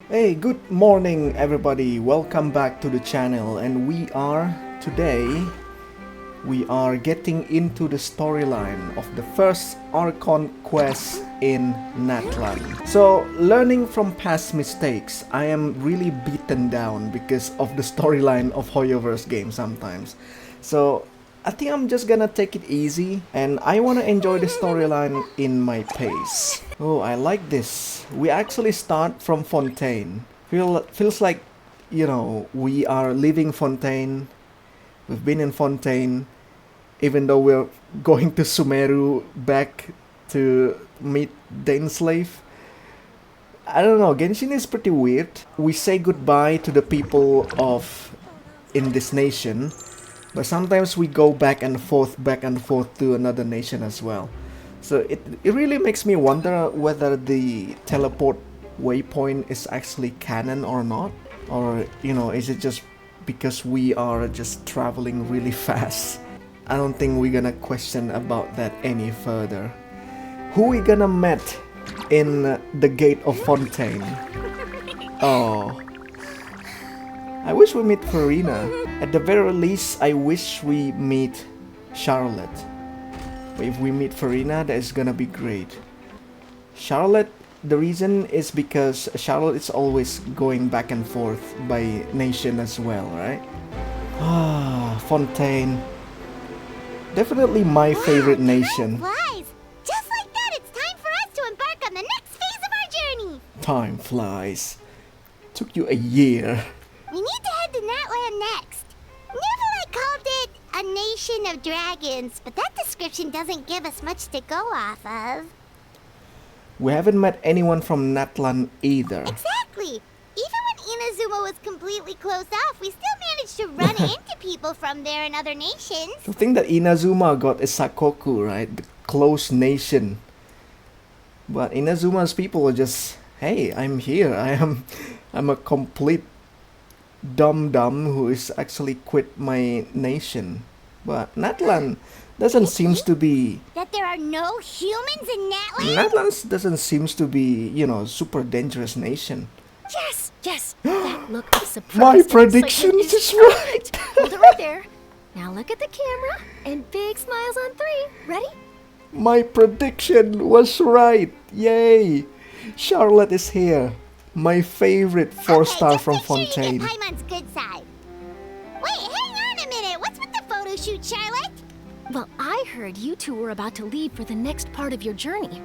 Hey, good morning everybody. Welcome back to the channel and we are getting into the storyline of the first Archon quest in Natlan. So, learning from past mistakes, I am really beaten down because of the storyline of Hoyoverse game sometimes. So, I think I'm just gonna take it easy and I wanna enjoy the storyline in my pace. Oh, I like this. We actually start from Fontaine. Feels like, we are leaving Fontaine. We've been in Fontaine, even though we're going to Sumeru back to meet Dainsleif. I don't know, Genshin is pretty weird. We say goodbye to the people of in this nation, but sometimes we go back and forth to another nation as well. So it really makes me wonder whether the teleport waypoint is actually canon or not. Or, is it just because we are just traveling really fast? I don't think we're gonna question about that any further. Who we gonna meet in the gate of Fontaine? Oh, I wish we meet Farina. At the very least, I wish we meet Charlotte. But if we meet Farina, that is gonna be great. Charlotte, the reason is because Charlotte is always going back and forth by nation as well, right? Ah, Fontaine. Definitely my favorite nation. Flies! Just like that, it's time for us to embark on the next phase of our journey! Time flies. Took you a year. We need to head to Natlan next. Never called it a nation of dragons, but that description doesn't give us much to go off of. We haven't met anyone from Natlan either. Exactly! Even when Inazuma was completely closed off, we still managed to run into people from there and other nations. The thing that Inazuma got is Sakoku, right? The close nation. But Inazuma's people are just, hey, I'm here. I'm a complete dum-dum who is actually quit my nation. But Natlan doesn't seems to be... That there are no humans in Natlan? Natlan doesn't seems to be, super dangerous nation. Yes, that look of surprise. My and prediction excitement is right. Hold it right there. Now look at the camera and big smiles on 3. Ready? My prediction was right. Yay. Charlotte is here. My favorite 4-star from Fontaine. Sure you get Paimon's good side. Wait, hang on a minute. What's with the photo shoot, Charlotte? Well, I heard you two were about to leave for the next part of your journey.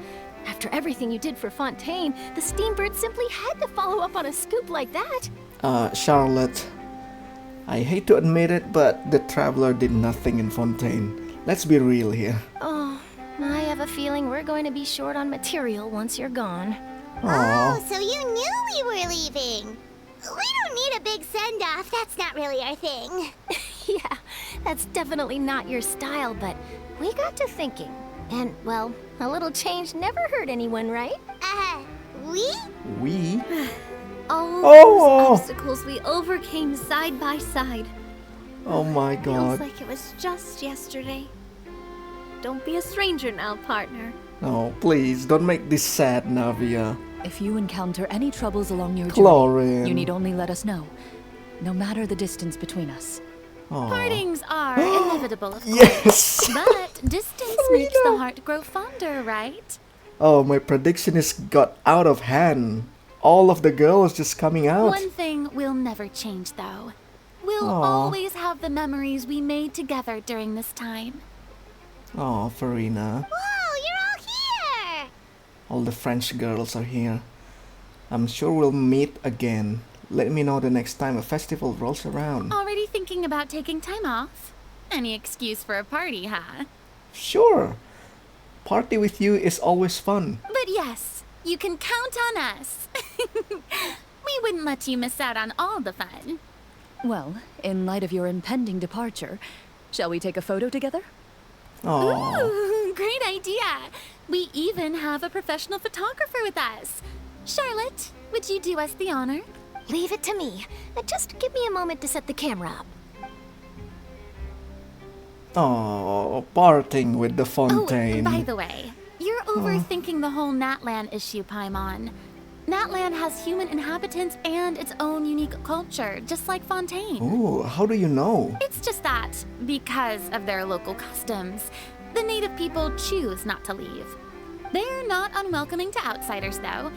After everything you did for Fontaine, the Steambird simply had to follow up on a scoop like that. Charlotte, I hate to admit it, but the Traveler did nothing in Fontaine. Let's be real here. Oh, I have a feeling we're going to be short on material once you're gone. Aww. Oh, so you knew we were leaving. We don't need a big send-off. That's not really our thing. Yeah, that's definitely not your style, but we got to thinking. And, well, a little change never hurt anyone, right? We? We? All Oh! those obstacles we overcame side by side. Oh my Feels god. like it was just yesterday. Don't be a stranger now, partner. No, please, don't make this sad, Navia. If you encounter any troubles along your Chlorine. journey, you need only let us know, no matter the distance between us. Aw. Partings are inevitable, of course. Yes! But distance makes the heart grow fonder, right? Oh, my prediction is got out of hand. All of the girls just coming out. One thing will never change, though. We'll Aw. always have the memories we made together during this time. Oh, Farina. Whoa, you're all here! All the French girls are here. I'm sure we'll meet again. Let me know the next time a festival rolls around. Already thinking about taking time off? Any excuse for a party, huh? Sure. Party with you is always fun. But yes, you can count on us. We wouldn't let you miss out on all the fun. Well, in light of your impending departure, shall we take a photo together? Oh, Ooh, great idea. We even have a professional photographer with us. Charlotte, would you do us the honor? Leave it to me. Just give me a moment to set the camera up. oh, parting with the Oh, Fontaine. by the way, you're overthinking the whole Natlan issue, Paimon. Natlan has human inhabitants and its own unique culture, just like Fontaine. Oh, how do you know? It's just that, because of their local customs, the native people choose not to leave. They're not unwelcoming to outsiders, though.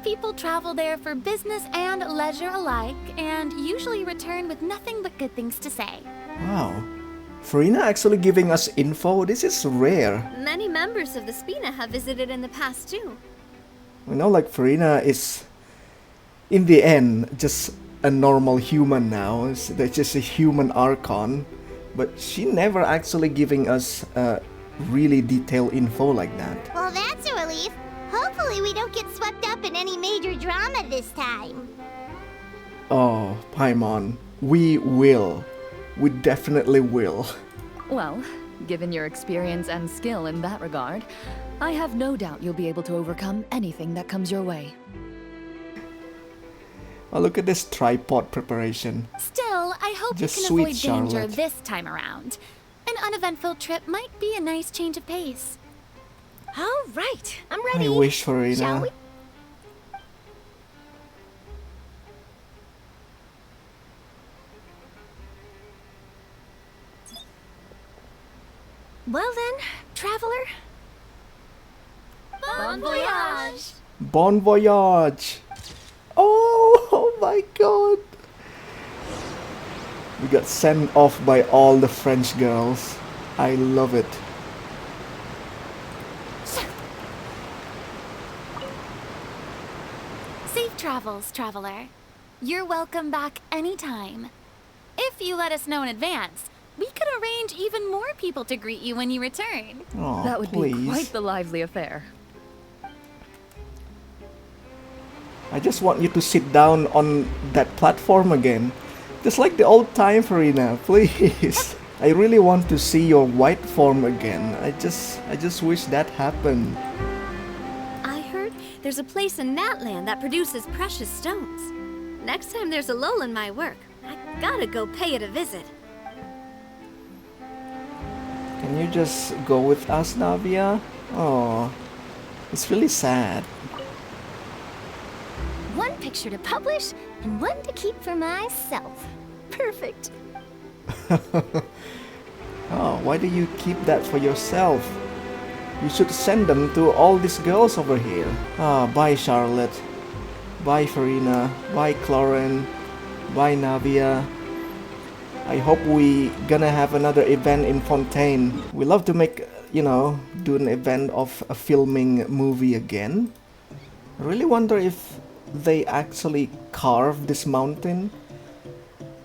People travel there for business and leisure alike, and usually return with nothing but good things to say. Wow. Farina actually giving us info. This is rare. Many members of the Spina have visited in the past too. You know, like Farina is, in the end, just a normal human now. They're just a human Archon. But she never actually giving us really detailed info like that. Well, that's a relief. Hopefully we don't get swept up in any major drama this time. Oh, Paimon, we will. We definitely will. Well, given your experience and skill in that regard, I have no doubt you'll be able to overcome anything that comes your way. Oh, look at this tripod preparation. Still, I hope Just you can sweet avoid danger Charlotte. this time around. An uneventful trip might be a nice change of pace. All right, I'm ready. I wish, Farina. Shall we? Well then, traveler. Bon voyage! Bon voyage! Oh my god! We got sent off by all the French girls. I love it. Safe travels, traveler. You're welcome back anytime. If you let us know in advance, we could arrange even more people to greet you when you return. Oh, That would please. be quite the lively affair. I just want you to sit down on that platform again. Just like the old time, Farina, please. I really want to see your white form again. I just wish that happened. I heard there's a place in Natlan that produces precious stones. Next time there's a lull in my work, I gotta go pay it a visit. Can you just go with us, Navia? Oh, it's really sad. One picture to publish and one to keep for myself. Perfect. Oh, why do you keep that for yourself? You should send them to all these girls over here. Ah, bye Charlotte. Bye Farina. Bye Clorin. Bye Navia. I hope we gonna have another event in Fontaine. We love to make, do an event of a filming movie again. I really wonder if they actually carved this mountain.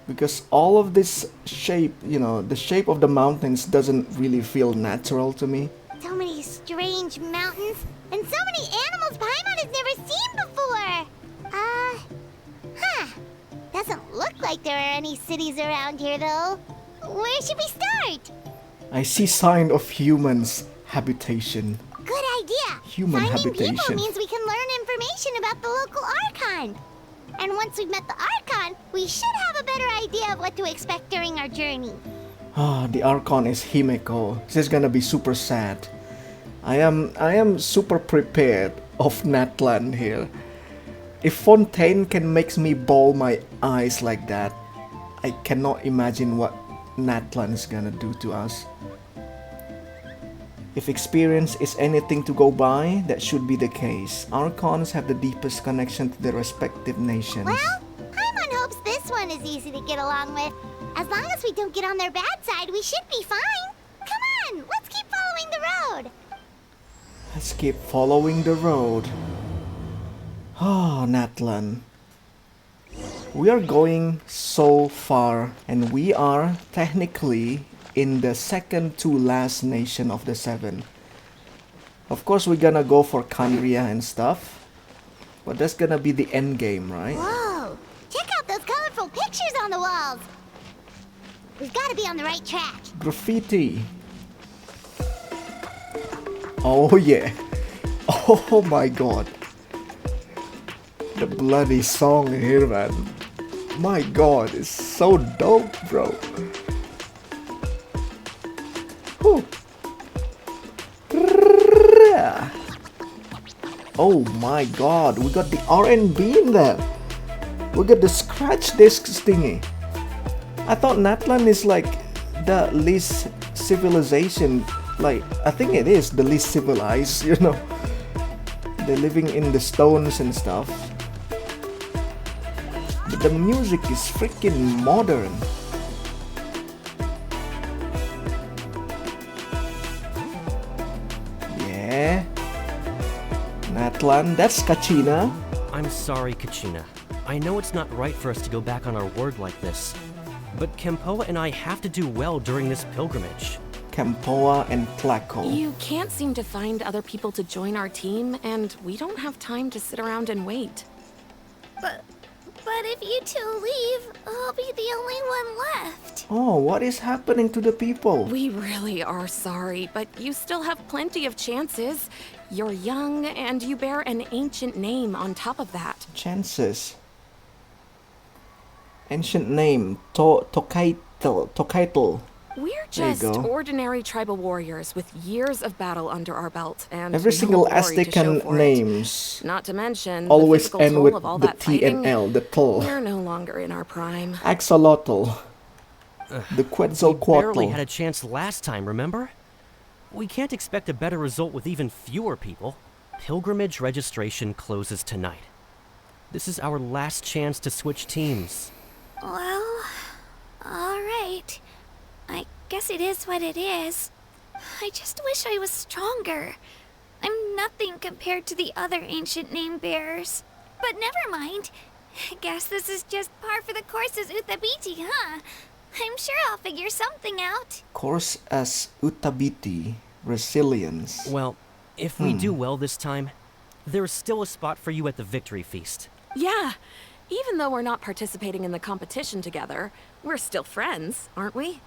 Because all of this shape, the shape of the mountains doesn't really feel natural to me. So many strange mountains, and so many animals Paimon has never seen before! Doesn't look like there are any cities around here, though. Where should we start? I see sign of humans' habitation. Good idea! Human Finding habitation. people means we can learn information about the local Archon. And once we've met the Archon, we should have a better idea of what to expect during our journey. Ah, the Archon is Himeko. This is gonna be super sad. I am super prepared of Natlan here. If Fontaine can make me ball my eyes like that, I cannot imagine what Natlan is gonna do to us. If experience is anything to go by, that should be the case. Archons have the deepest connection to their respective nations. Well, Paimon hopes this one is easy to get along with. As long as we don't get on their bad side, we should be fine. Come on, let's keep following the road. Let's keep following the road. Ah, Natlan. We are going so far, and we are technically in the second to last nation of the 7. Of course, we're gonna go for Kandria and stuff, but that's gonna be the end game, right? Whoa, check out those colorful pictures on the walls. We've got to be on the right track. Graffiti. Oh yeah. Oh my god. The bloody song here, man. My god, it's so dope, bro. Whew. Oh my god, we got the R&B in there. We got the scratch discs thingy. I thought Natlan is like the least civilization. Like, I think it is the least civilized, you know. They're living in the stones and stuff. But the music is freaking modern. Yeah. Natlan, that's Kachina. I'm sorry, Kachina. I know it's not right for us to go back on our word like this, but Kempoa and I have to do well during this pilgrimage. Kempoa and Tlaco. You can't seem to find other people to join our team, and we don't have time to sit around and wait. But if you two leave, I'll be the only one left. Oh, what is happening to the people? We really are sorry, but you still have plenty of chances. You're young, and you bear an ancient name on top of that. Chances. Ancient name, Tokaitel. We're There you just go. ordinary tribal warriors with years of battle under our belt, and Every no single glory to show Aztecan for it. names Not to mention always the physical end toll with of all the that T fighting. and L, the tl. We're no longer in our prime. Axolotl. The We barely Quetzalcoatl. had a chance last time, remember? We can't expect a better result with even fewer people. Pilgrimage registration closes tonight. This is our last chance to switch teams. Well, alright. I guess it is what it is. I just wish I was stronger. I'm nothing compared to the other ancient name bearers. But never mind. Guess this is just par for the course as Utabiti, huh? I'm sure I'll figure something out. Course as Utabiti. Resilience. Well, if we do well this time, there's still a spot for you at the victory feast. Yeah, even though we're not participating in the competition together, we're still friends, aren't we?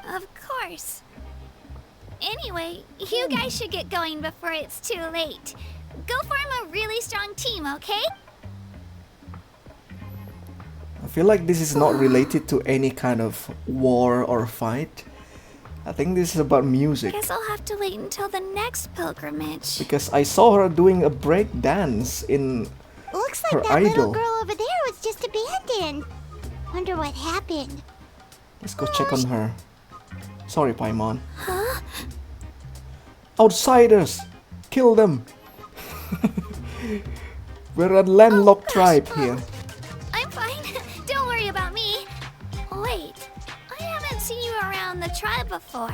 Of course. Anyway, you guys should get going before it's too late. Go form a really strong team, okay? I feel like this is not related to any kind of war or fight. I think this is about music. Guess I'll have to wait until the next pilgrimage. Because I saw her doing a break dance in Looks her like that little idol. girl over there was just abandoned. Wonder what happened. Let's go check on her. Sorry, Paimon. Huh? Outsiders! Kill them! We're a landlocked tribe here. I'm fine. Don't worry about me. Wait, I haven't seen you around the tribe before.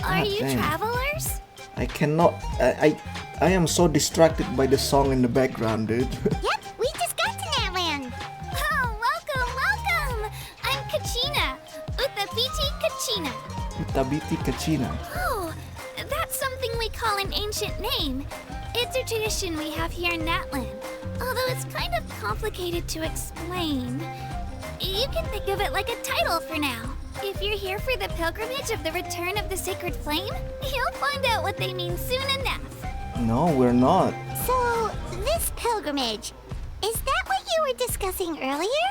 Are God you damn. travelers? I cannot. I am so distracted by the song in the background, dude. Yep, we just got to Natlan. Oh, welcome. I'm Kachina. Utabiti Kachina. Utabiti Kachina. Oh, that's something we call an ancient name. It's a tradition we have here in Natlan, although it's kind of complicated to explain. You can think of it like a title for now. If you're here for the pilgrimage of the return of the sacred flame, you'll find out what they mean soon enough. No, we're not. So, this pilgrimage, is that what you were discussing earlier?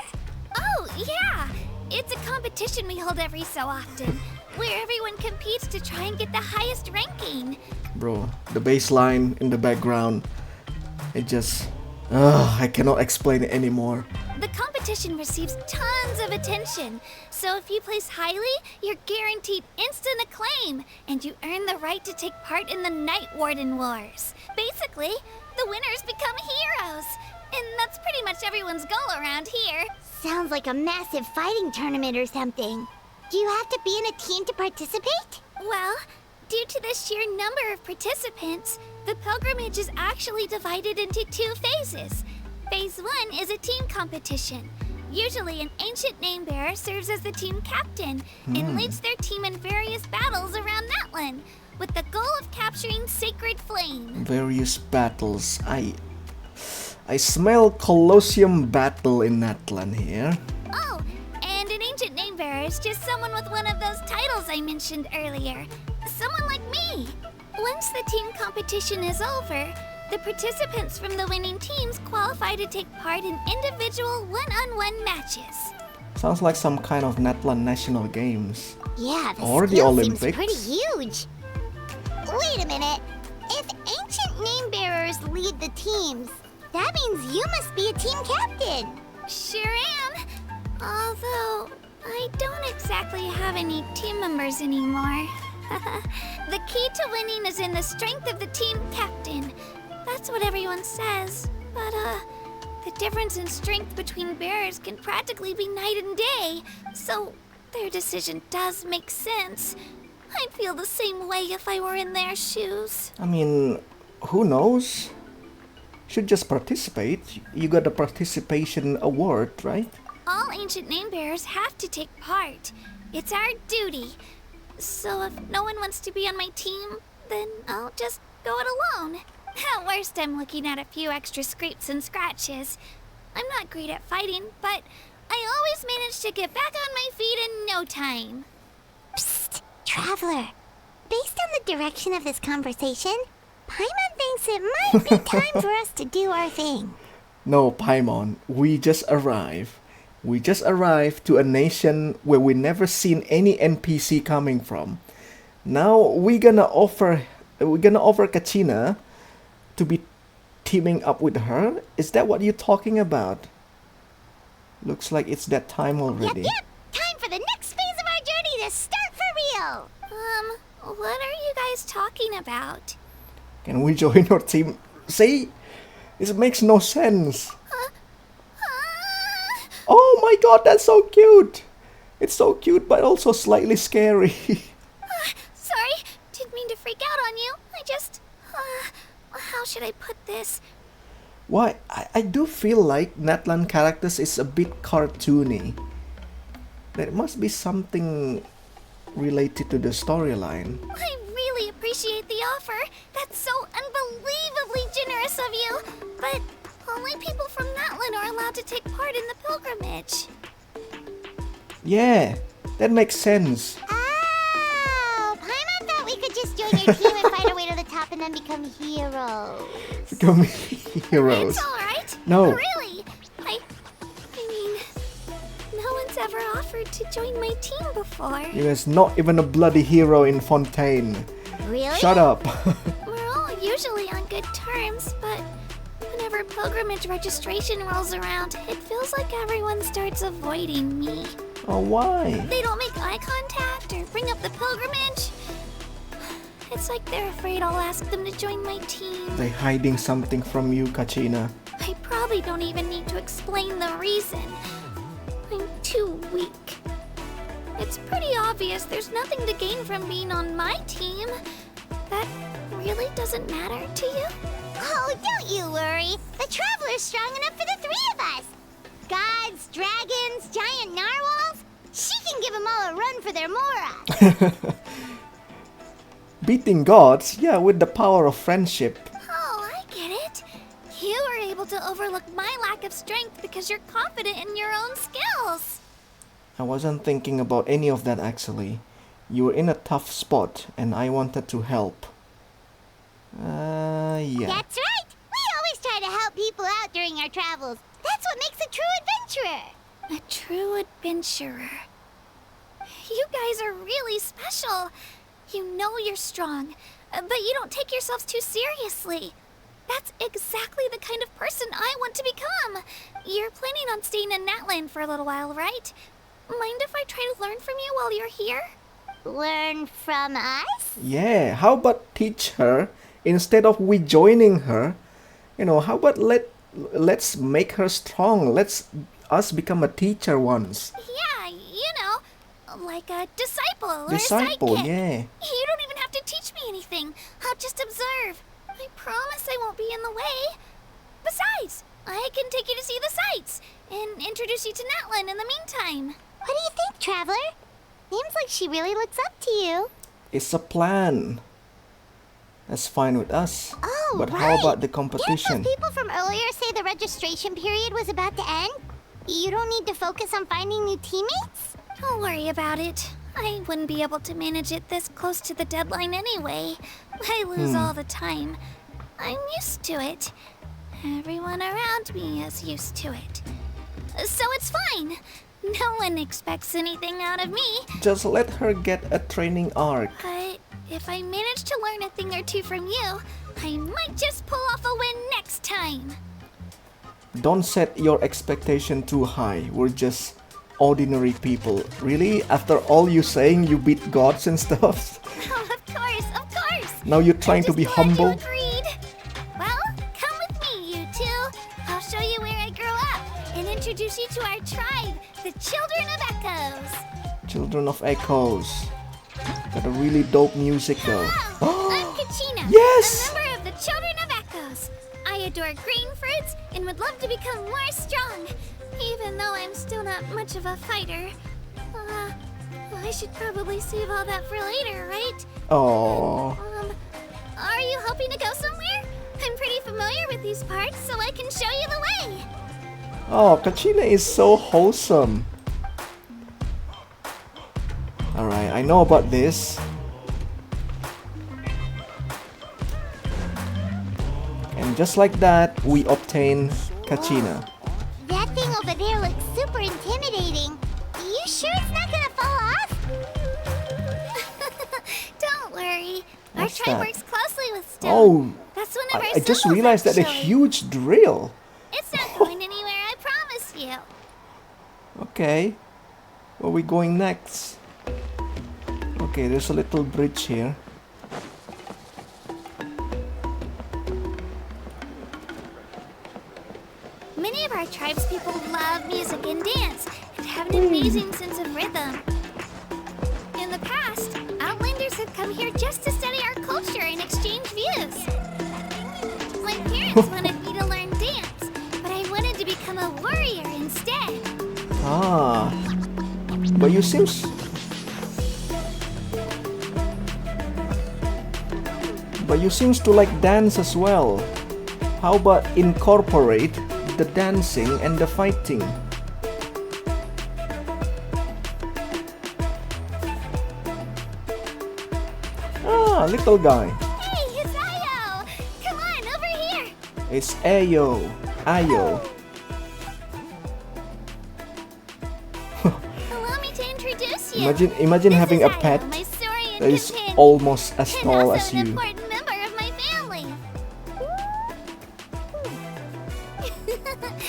Oh, yeah! It's a competition we hold every so often, where everyone competes to try and get the highest ranking. Bro, the bass line in the background, it just... I cannot explain it anymore. The competition receives tons of attention, so if you place highly, you're guaranteed instant acclaim, and you earn the right to take part in the Night Warden Wars. Basically, the winners become heroes, and that's pretty much everyone's goal around here. Sounds like a massive fighting tournament or something. Do you have to be in a team to participate? Well, due to the sheer number of participants, the pilgrimage is actually divided into 2 phases. Phase 1 is a team competition. Usually an ancient name bearer serves as the team captain and leads their team in various battles around Natlan, with the goal of capturing Sacred Flame. Various battles. I smell Colosseum battle in Natlan here. Oh, and an ancient name bearer is just someone with one of those titles I mentioned earlier. Someone like me. Once the team competition is over, the participants from the winning teams qualify to take part in individual one-on-one matches. Sounds like some kind of Natlan National Games. Yeah, the Or the skill Olympics. seems pretty huge. Wait a minute. If ancient name bearers lead the teams. That means you must be a team captain. Sure am. Although, I don't exactly have any team members anymore. The key to winning is in the strength of the team captain. That's what everyone says. But, the difference in strength between bearers can practically be night and day. So, their decision does make sense. I'd feel the same way if I were in their shoes. I mean, who knows? Should just participate. You got a participation award, right? All ancient name bearers have to take part. It's our duty. So if no one wants to be on my team, then I'll just go it alone. At worst, I'm looking at a few extra scrapes and scratches. I'm not great at fighting, but I always manage to get back on my feet in no time. Psst, Traveler. Based on the direction of this conversation, Paimon thinks it might be time for us to do our thing. No, Paimon, we just arrived. We just arrived to a nation where we never seen any NPC coming from. Now we're gonna offer Kachina to be teaming up with her. Is that what you're talking about? Looks like it's that time already. Yep. Time for the next phase of our journey to start for real. What are you guys talking about? Can we join your team? See? This makes no sense. Oh my god, that's so cute! It's so cute, but also slightly scary. Sorry, didn't mean to freak out on you. I just... how should I put this? Why, I do feel like Natlan characters is a bit cartoony. There must be something related to the storyline. I really appreciate the offer. That's so unbelievably generous of you. But only people from Natlan are allowed to take part in the pilgrimage. Yeah, that makes sense. Oh, Paimon thought we could just join your team and fight our way to the top and then become heroes. Become heroes. It's alright. No. Really. I mean, no one's ever offered to join my team before. You guys not even a bloody hero in Fontaine. Really? Shut up. We're all usually on good terms, but whenever pilgrimage registration rolls around, it feels like everyone starts avoiding me. Oh, why? They don't make eye contact or bring up the pilgrimage. It's like they're afraid I'll ask them to join my team. They're hiding something from you, Kachina. I probably don't even need to explain the reason. I'm too weak. It's pretty obvious there's nothing to gain from being on my team. That really doesn't matter to you? Oh, don't you worry. The Traveler's strong enough for the three of us. Gods, dragons, giant narwhals. She can give them all a run for their mora. Beating gods? Yeah, with the power of friendship. Oh, I get it. You were able to overlook my lack of strength because you're confident in your own skills. I wasn't thinking about any of that actually. You were in a tough spot and I wanted to help. Yeah. That's right. We always try to help people out during our travels. That's what makes a true adventurer. A true adventurer. You guys are really special. You know you're strong, but you don't take yourselves too seriously. That's exactly the kind of person I want to become. You're planning on staying in Natlan for a little while, right? Mind if I try to learn from you while you're here? Learn from us? Yeah, how about teach her instead of we joining her? You know, how about let's make her strong. Let's us become a teacher once. Yeah, you know, like a disciple or Disciple, a sidekick. yeah. You don't even have to teach me anything. I'll just observe. I promise I won't be in the way. Besides, I can take you to see the sights and introduce you to Natlan in the meantime. What do you think, Traveler? Seems like she really looks up to you. It's a plan. That's fine with us. Oh, but right. how about the competition? Didn't those people from earlier say the registration period was about to end? You don't need to focus on finding new teammates? Don't worry about it. I wouldn't be able to manage it this close to the deadline anyway. I lose all the time. I'm used to it. Everyone around me is used to it. So it's fine. No one expects anything out of me. Just let her get a training arc. But if I manage to learn a thing or two from you, I might just pull off a win next time. Don't set your expectation too high. We're just ordinary people. Really? After all you saying you beat gods and stuff? Oh, of course, of course. Now you're trying to be Just glad you humble? agreed. Well, come with me, you two. I'll show you where I grew up and introduce you to our tribe, the Children of Echoes. Children of Echoes. Got a really dope music though. Hello, I'm Kachina, Yes! a member of the Children of Echoes. I adore green fruits and would love to become more strong, even though I'm still not much of a fighter. I should probably save all that for later, right? Oh. Are you hoping to go somewhere? I'm pretty familiar with these parts, so I can show you the way. Oh, Kachina is so wholesome. Alright, I know about this. And just like that, we obtain Kachina. That thing over there looks super intimidating. You sure it's not gonna fall off? Don't worry. Our What's tribe that? works closely with stone. Oh, That's one of our I just symbols, realized that a actually. huge drill. It's not going anywhere, I promise you. Okay, where are we going next? Okay, there's a little bridge here. Many of our tribe's people love music and dance and have an amazing sense of rhythm. In the past, Outlanders have come here just to study our culture and exchange views. My parents wanted me to learn dance, but I wanted to become a warrior instead. Ah, but you seems... But you seems to like dance as well. How about incorporate the dancing and the fighting? Ah, little guy. Hey, it's Ayo! Come on, over here! It's Ayo. Ayo. Allow me to introduce you. Imagine This having is a Ayo, pet my Saurian that is companion, almost as and tall also as an you. important member of my family.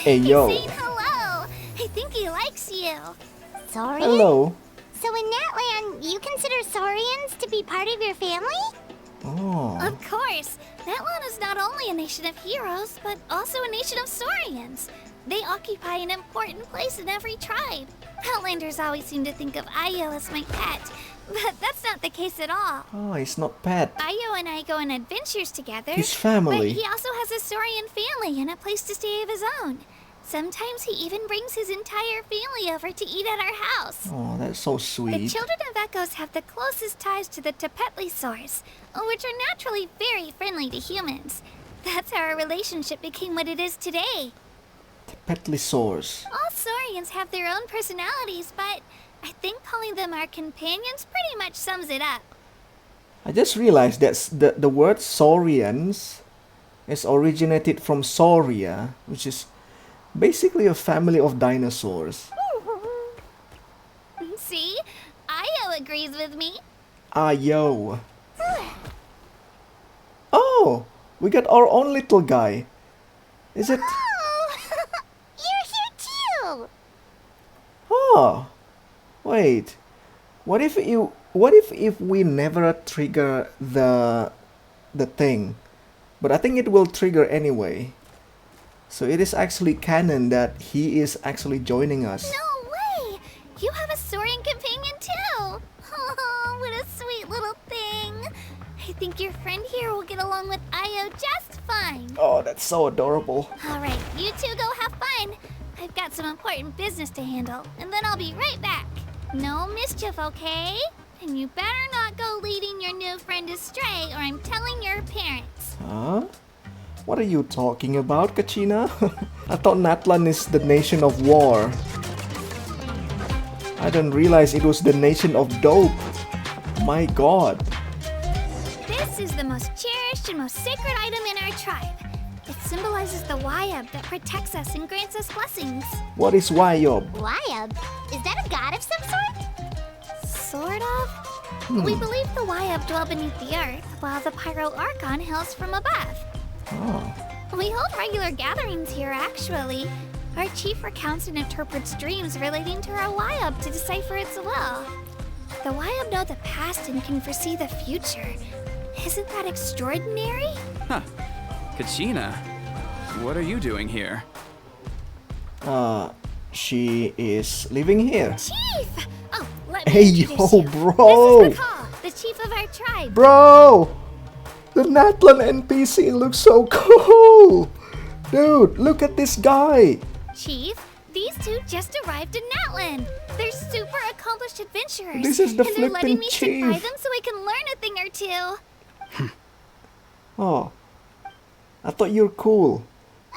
Ayo. He's saying hello. I think he likes you. Saurian? Hello. So in Natlan, you consider Saurians to be part of your family? Oh. Of course. Natlan is not only a nation of heroes, but also a nation of Saurians. They occupy an important place in every tribe. Outlanders always seem to think of Ayo as my pet, but that's not the case at all. Oh, it's not pet. Ayo and I go on adventures together. His family. But he also has a Saurian family and a place to stay of his own. Sometimes he even brings his entire family over to eat at our house. Oh, that's so The sweet. Children of Echoes have the closest ties to the Tepetlisaurs, which are naturally very friendly to humans. That's how our relationship became what it is today. Petlisaurs. All Saurians have their own personalities, but I think calling them our companions pretty much sums it up. I just realized that the word Saurians is originated from Sauria, which is basically a family of dinosaurs. See? Ayo agrees with me. Ayo. Oh, we got our own little guy. Is it? Oh, you're here too. Oh, wait. What if we never trigger the thing? But I think it will trigger anyway. So it is actually canon that he is actually joining us. No way! You have a Saurian companion too! Oh, what a sweet little thing! I think your friend here will get along with Ayo just fine. Oh, that's so adorable. Alright, you two go have fun. I've got some important business to handle, and then I'll be right back. No mischief, okay? And you better not go leading your new friend astray, or I'm telling your parents. Huh? What are you talking about, Kachina? I thought Natlan is the nation of war. I didn't realize it was the nation of dope. My god. This is the most cherished and most sacred item in our tribe. It symbolizes the Wayab that protects us and grants us blessings. What is Wayob? Wayab? Is that a god of some sort? Sort of? We believe the Wayab dwell beneath the earth, while the Pyro Archon hails from above. Oh. We hold regular gatherings here, actually. Our chief recounts and interprets dreams relating to our Wayab to decipher its will. The Wayab know the past and can foresee the future. Isn't that extraordinary? Huh. Kachina, what are you doing here? She is living here. Chief! Oh, let me Hey, introduce yo, you. bro! This is Pakal, the chief of our tribe. Bro! The Natlan NPC looks so cool! Dude, look at this guy! Chief, these two just arrived in Natlan. They're super accomplished adventurers. This is the and they're letting flippin' me stick by chief. them so I can learn a thing or two. Oh. I thought you're cool.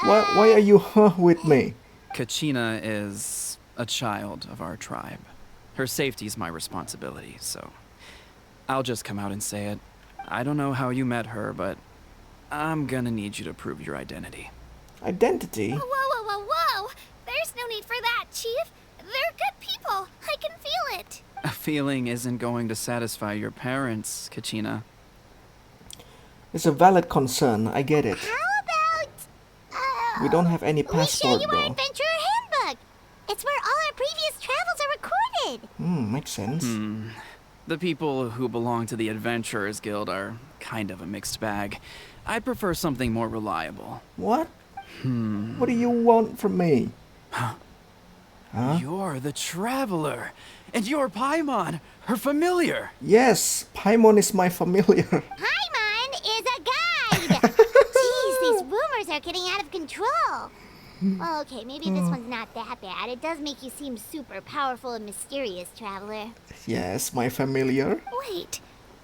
Why are you with me? Kachina is a child of our tribe. Her safety's my responsibility, so I'll just come out and say it. I don't know how you met her, but I'm gonna need you to prove your identity. Identity? Whoa, whoa, whoa, whoa! There's no need for that, Chief. They're good people. I can feel it. A feeling isn't going to satisfy your parents, Kachina. It's a valid concern, I get it. How about... We don't have any we show passport you our though. adventurer handbook. It's where all our previous travels are recorded. Makes sense. The people who belong to the Adventurers Guild are kind of a mixed bag. I'd prefer something more reliable. What? What do you want from me? Huh? You're the Traveler, and you're Paimon, her familiar. Yes, Paimon is my familiar. Paimon is a guide. Jeez, these rumors are getting out of control. Okay, maybe this one's not that bad. It does make you seem super powerful and mysterious, Traveler. Yes, my familiar. Wait,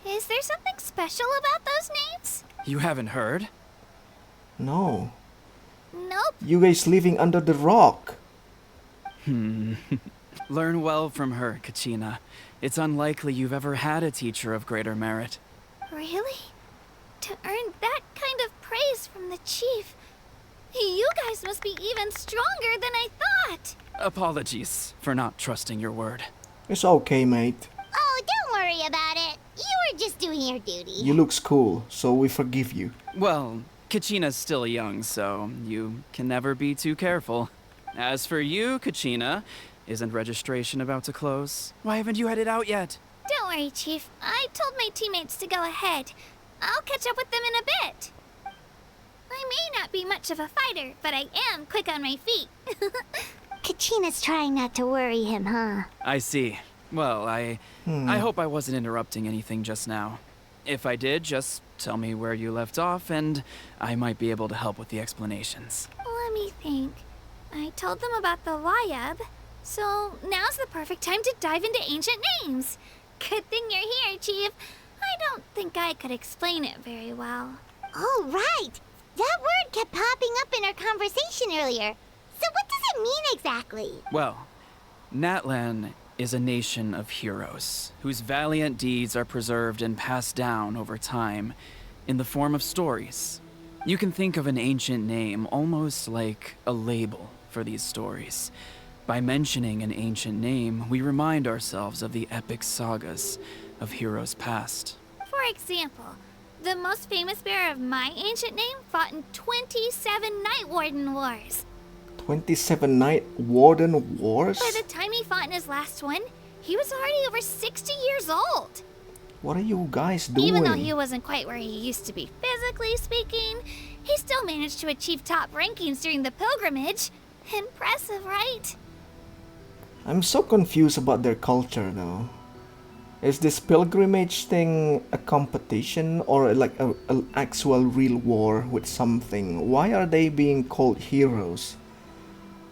is there something special about those names? You haven't heard? No. Nope. You guys living under the rock. Learn well from her, Kachina. It's unlikely you've ever had a teacher of greater merit. Really? To earn that kind of praise from the chief, you guys must be even stronger than I thought. Apologies for not trusting your word. It's okay, mate. Oh, don't worry about it. You were just doing your duty. You looks cool, so we forgive you. Well, Kachina's still young, so you can never be too careful. As for you, Kachina, isn't registration about to close? Why haven't you headed out yet? Don't worry, Chief. I told my teammates to go ahead. I'll catch up with them in a bit. I may not be much of a fighter, but I am quick on my feet. Kachina's trying not to worry him, huh? I see. Well, I hope I wasn't interrupting anything just now. If I did, just tell me where you left off, and I might be able to help with the explanations. Let me think. I told them about the Wayab, so now's the perfect time to dive into ancient names. Good thing you're here, Chief. I don't think I could explain it very well. Oh, right. That word kept popping up in our conversation earlier. So what does it mean exactly? Well, Natlan is a nation of heroes whose valiant deeds are preserved and passed down over time in the form of stories. You can think of an ancient name almost like a label for these stories. By mentioning an ancient name, we remind ourselves of the epic sagas of heroes past. For example, the most famous bearer of my ancient name fought in 27 Night Warden Wars. 27 Night Warden Wars? By the time he fought in his last one, he was already over 60 years old. What are you guys doing? Even though he wasn't quite where he used to be physically speaking, he still managed to achieve top rankings during the pilgrimage. Impressive, right? I'm so confused about their culture though. Is this pilgrimage thing a competition or like an actual real war with something? Why are they being called heroes?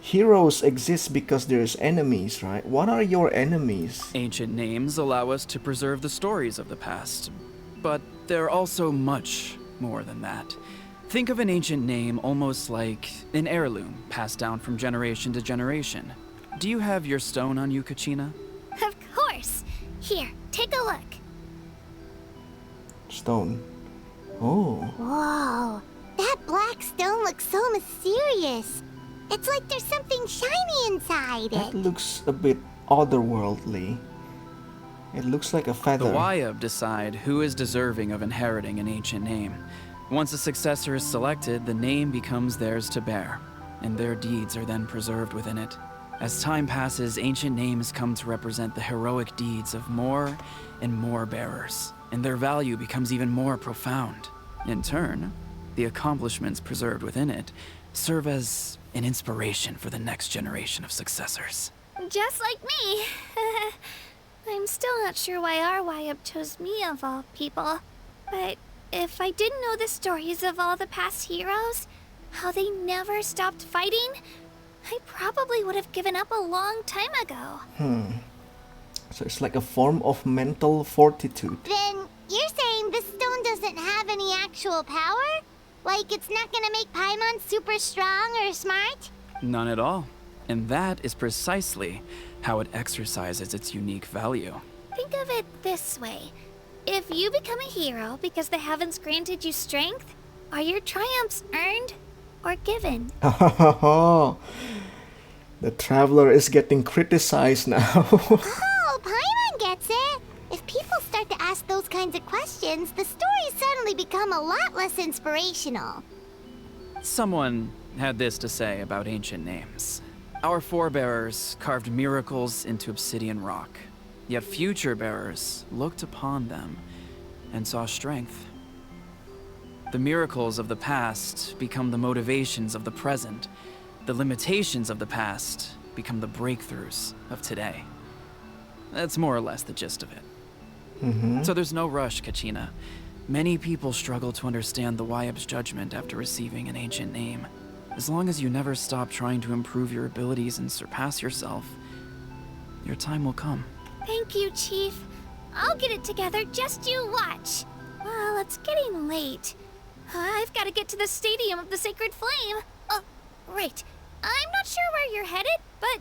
Heroes exist because there's enemies, right? What are your enemies? Ancient names allow us to preserve the stories of the past, but they're also much more than that. Think of an ancient name almost like an heirloom passed down from generation to generation. Do you have your stone on you, Kachina? Of course. Here, take a look. Stone. Oh. Whoa, that black stone looks so mysterious. It's like there's something shiny inside That it. looks a bit otherworldly. It looks like a The feather. Wayab decide who is deserving of inheriting an ancient name. Once a successor is selected, the name becomes theirs to bear, and their deeds are then preserved within it. As time passes, ancient names come to represent the heroic deeds of more and more bearers, and their value becomes even more profound. In turn, the accomplishments preserved within it serve as an inspiration for the next generation of successors. Just like me. I'm still not sure why our Wayab chose me of all people. But if I didn't know the stories of all the past heroes, how they never stopped fighting, I probably would have given up a long time ago. So it's like a form of mental fortitude. Then you're saying this stone doesn't have any actual power? Like it's not gonna make Paimon super strong or smart? None at all. And that is precisely how it exercises its unique value. Think of it this way. If you become a hero because the heavens granted you strength, are your triumphs earned or given? The traveler is getting criticized now. Oh, Paimon gets it! If people start to ask those kinds of questions, the stories suddenly become a lot less inspirational. Someone had this to say about ancient names. Our forebearers carved miracles into obsidian rock, yet future bearers looked upon them and saw strength. The miracles of the past become the motivations of the present. The limitations of the past become the breakthroughs of today. That's more or less the gist of it. So there's no rush, Kachina. Many people struggle to understand the Wayab's judgment after receiving an ancient name. As long as you never stop trying to improve your abilities and surpass yourself, your time will come. Thank you, Chief. I'll get it together, just you watch. Well, it's getting late. I've got to get to the Stadium of the Sacred Flame. Oh, right. I'm not sure where you're headed, but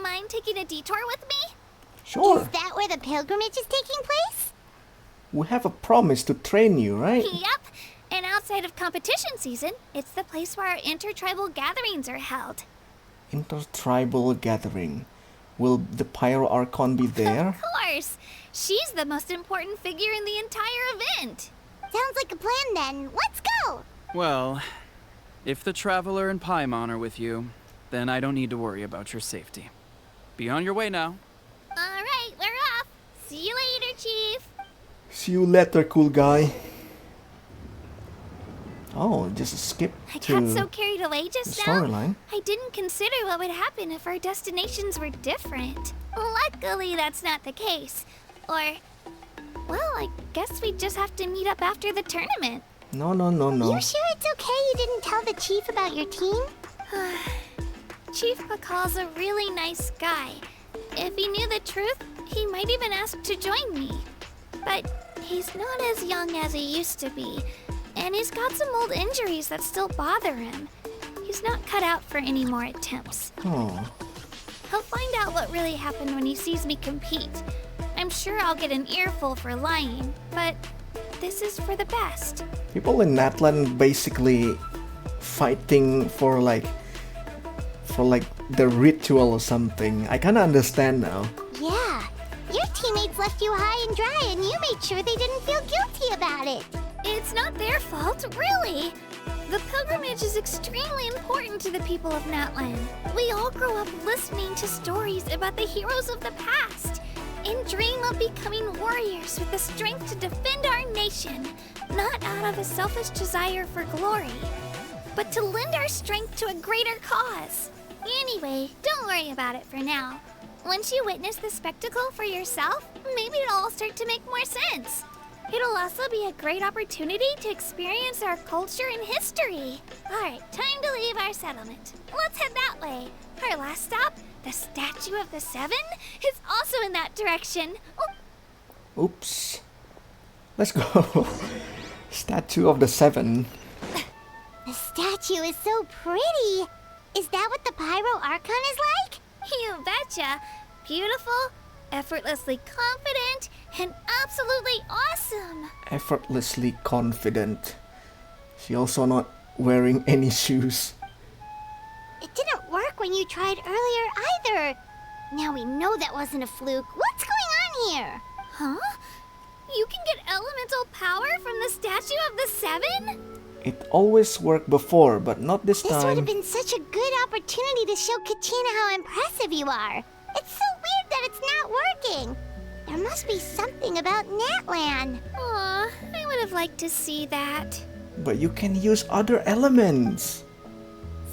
mind taking a detour with me? Sure. Is that where the pilgrimage is taking place? We have a promise to train you, right? Yep. And outside of competition season, it's the place where our intertribal gatherings are held. Intertribal gathering. Will the Pyro Archon be there? Of course. She's the most important figure in the entire event. Sounds like a plan then. Let's go! Well, if the Traveler and Paimon are with you, then I don't need to worry about your safety. Be on your way now. All right, we're off. See you later, Chief. See you later, cool guy. Oh, just skip I to got so carried away the just now. storyline. I didn't consider what would happen if our destinations were different. Luckily, that's not the case. Or, well, I guess we just have to meet up after the tournament. No. You sure it's okay you didn't tell the chief about your team? Chief Bakal's a really nice guy. If he knew the truth, he might even ask to join me. But he's not as young as he used to be, and he's got some old injuries that still bother him. He's not cut out for any more attempts. Oh, He'll find out what really happened when he sees me compete. I'm sure I'll get an earful for lying, but this is for the best. people in Natlan basically fighting for like the ritual or something. I kinda understand now. Yeah. Your teammates left you high and dry and you made sure they didn't feel guilty about it. It's not their fault, really. The pilgrimage is extremely important to the people of Natlan. We all grow up listening to stories about the heroes of the past and dream of becoming warriors with the strength to defend our nation, not out of a selfish desire for glory, but to lend our strength to a greater cause. Anyway, don't worry about it for now. Once you witness the spectacle for yourself, maybe it'll all start to make more sense. It'll also be a great opportunity to experience our culture and history. Alright, time to leave our settlement. Let's head that way. Our last stop, the Statue of the Seven, is also in that direction. Oh, Oops. Let's go. Statue of the Seven. The statue is so pretty. Is that what the Pyro Archon is like? you betcha. Beautiful, effortlessly confident, and absolutely awesome. Effortlessly confident. She also not wearing any shoes. It didn't work when you tried earlier either. Now we know that wasn't a fluke. What's going on here? Huh? You can get elemental power from the Statue of the Seven? It always worked before, but not this This would have time. been such a good opportunity to show Katina how impressive you are. It's so weird that it's not working. There must be something about Natlan. Aw, I would have liked to see that. But you can use other elements.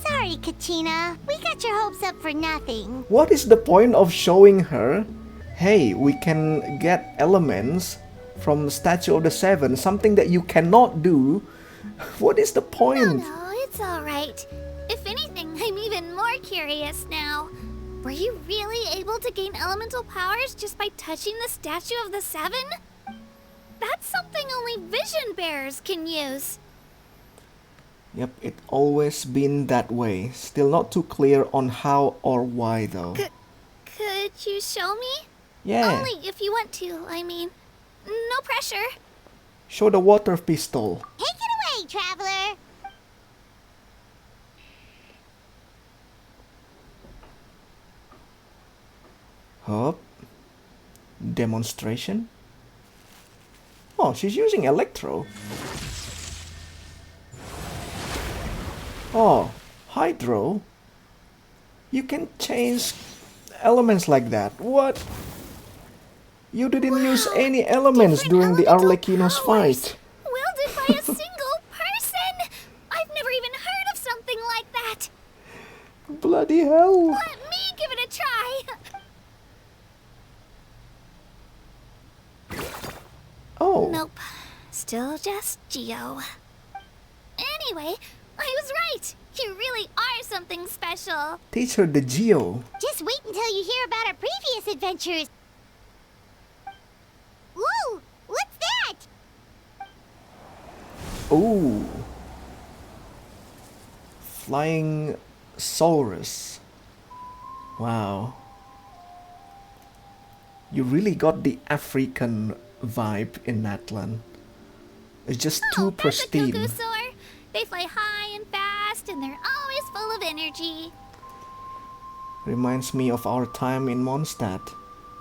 Sorry, Katina. We got your hopes up for nothing. What is the point of showing her, hey, we can get elements from the Statue of the Seven, something that you cannot do? What is the point? No, it's alright. If anything, I'm even more curious now. Were you really able to gain elemental powers just by touching the Statue of the Seven? That's something only vision bearers can use. Yep, it always been that way. Still not too clear on how or why though. Could you show me? Yeah, Only if you want to, I mean. No pressure. show the water pistol. Take it away, traveler. Hup. Demonstration. Oh, she's using Electro. Oh, Hydro. You can change elements like that. What? You didn't use any elements during the Arlecchino's fight. Wielded by a single person! I've never even heard of something like that! Bloody hell. Let me give it a try! Oh, Nope. Still just Geo. Anyway, I was right! You really are something special! teach her the Geo. Just wait until you hear about our previous adventures. Whoa! What's that? Ooh. Flying Saurus. Wow. You really got the African vibe in Natlan. It's just too That's a pristine. cuckoosaur. They fly high and fast, and they're always full of energy. Reminds me of our time in Mondstadt.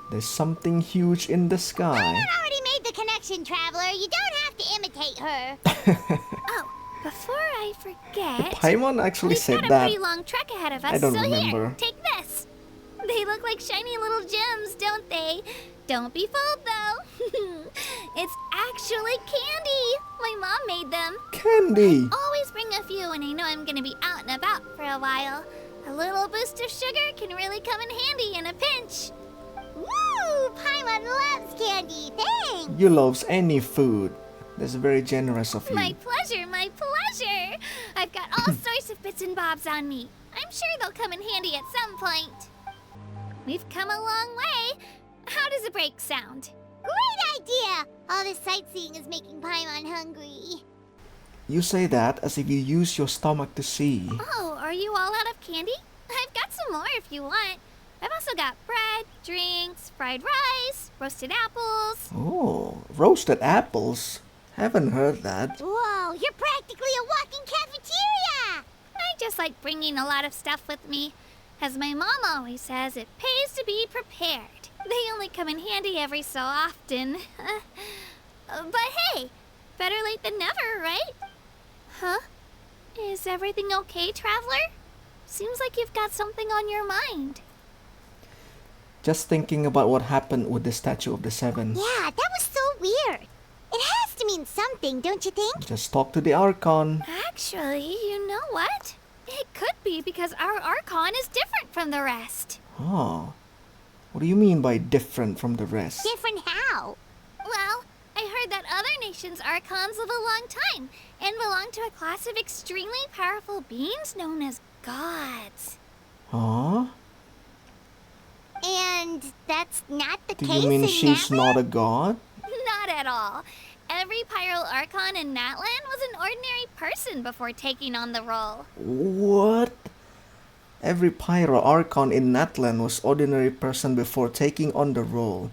There's something huge in the sky. Paimon already made the connection, traveler. You don't have to imitate her. Oh, before I forget... Paimon actually We've said got a that. pretty long trek ahead of us, I don't so remember. here, take this. They look like shiny little gems, don't they? Don't be fooled, though. It's actually candy. My mom made them. Candy! Always bring a few when I know I'm gonna be out and about for a while. A little boost of sugar can really come in handy in a pinch. Woo! Paimon loves candy. Thanks. You loves any food. That's very generous of you. My pleasure, my pleasure. I've got all sorts of bits and bobs on me. I'm sure they'll come in handy at some point. We've come a long way. How does a break sound? Great idea. All this sightseeing is making Paimon hungry. You say that as if you use your stomach to see. Oh, are you all out of candy? I've got some more if you want. I've also got bread, drinks, fried rice, roasted apples. Oh, roasted apples. Haven't heard that. Whoa, you're practically a walking cafeteria. I just like bringing a lot of stuff with me. As my mom always says, it pays to be prepared. They only come in handy every so often. But hey, better late than never, right? Huh? Is everything okay, traveler? Seems like you've got something on your mind. Just thinking about what happened with the Statue of the Seven. Yeah, that was so weird. It has to mean something, don't you think? Just talk to the Archon. Actually, you know what? It could be because our Archon is different from the rest. Oh. What do you mean by different from the rest? Different how? Well, I heard that other nations' Archons live a long time and belong to a class of extremely powerful beings known as gods. Huh? And that's not the Do case you mean in she's Natlan? not a god? Not at all. Every Pyro Archon in Natlan was an ordinary person before taking on the role. What? Every Pyro Archon in Natlan was ordinary person before taking on the role.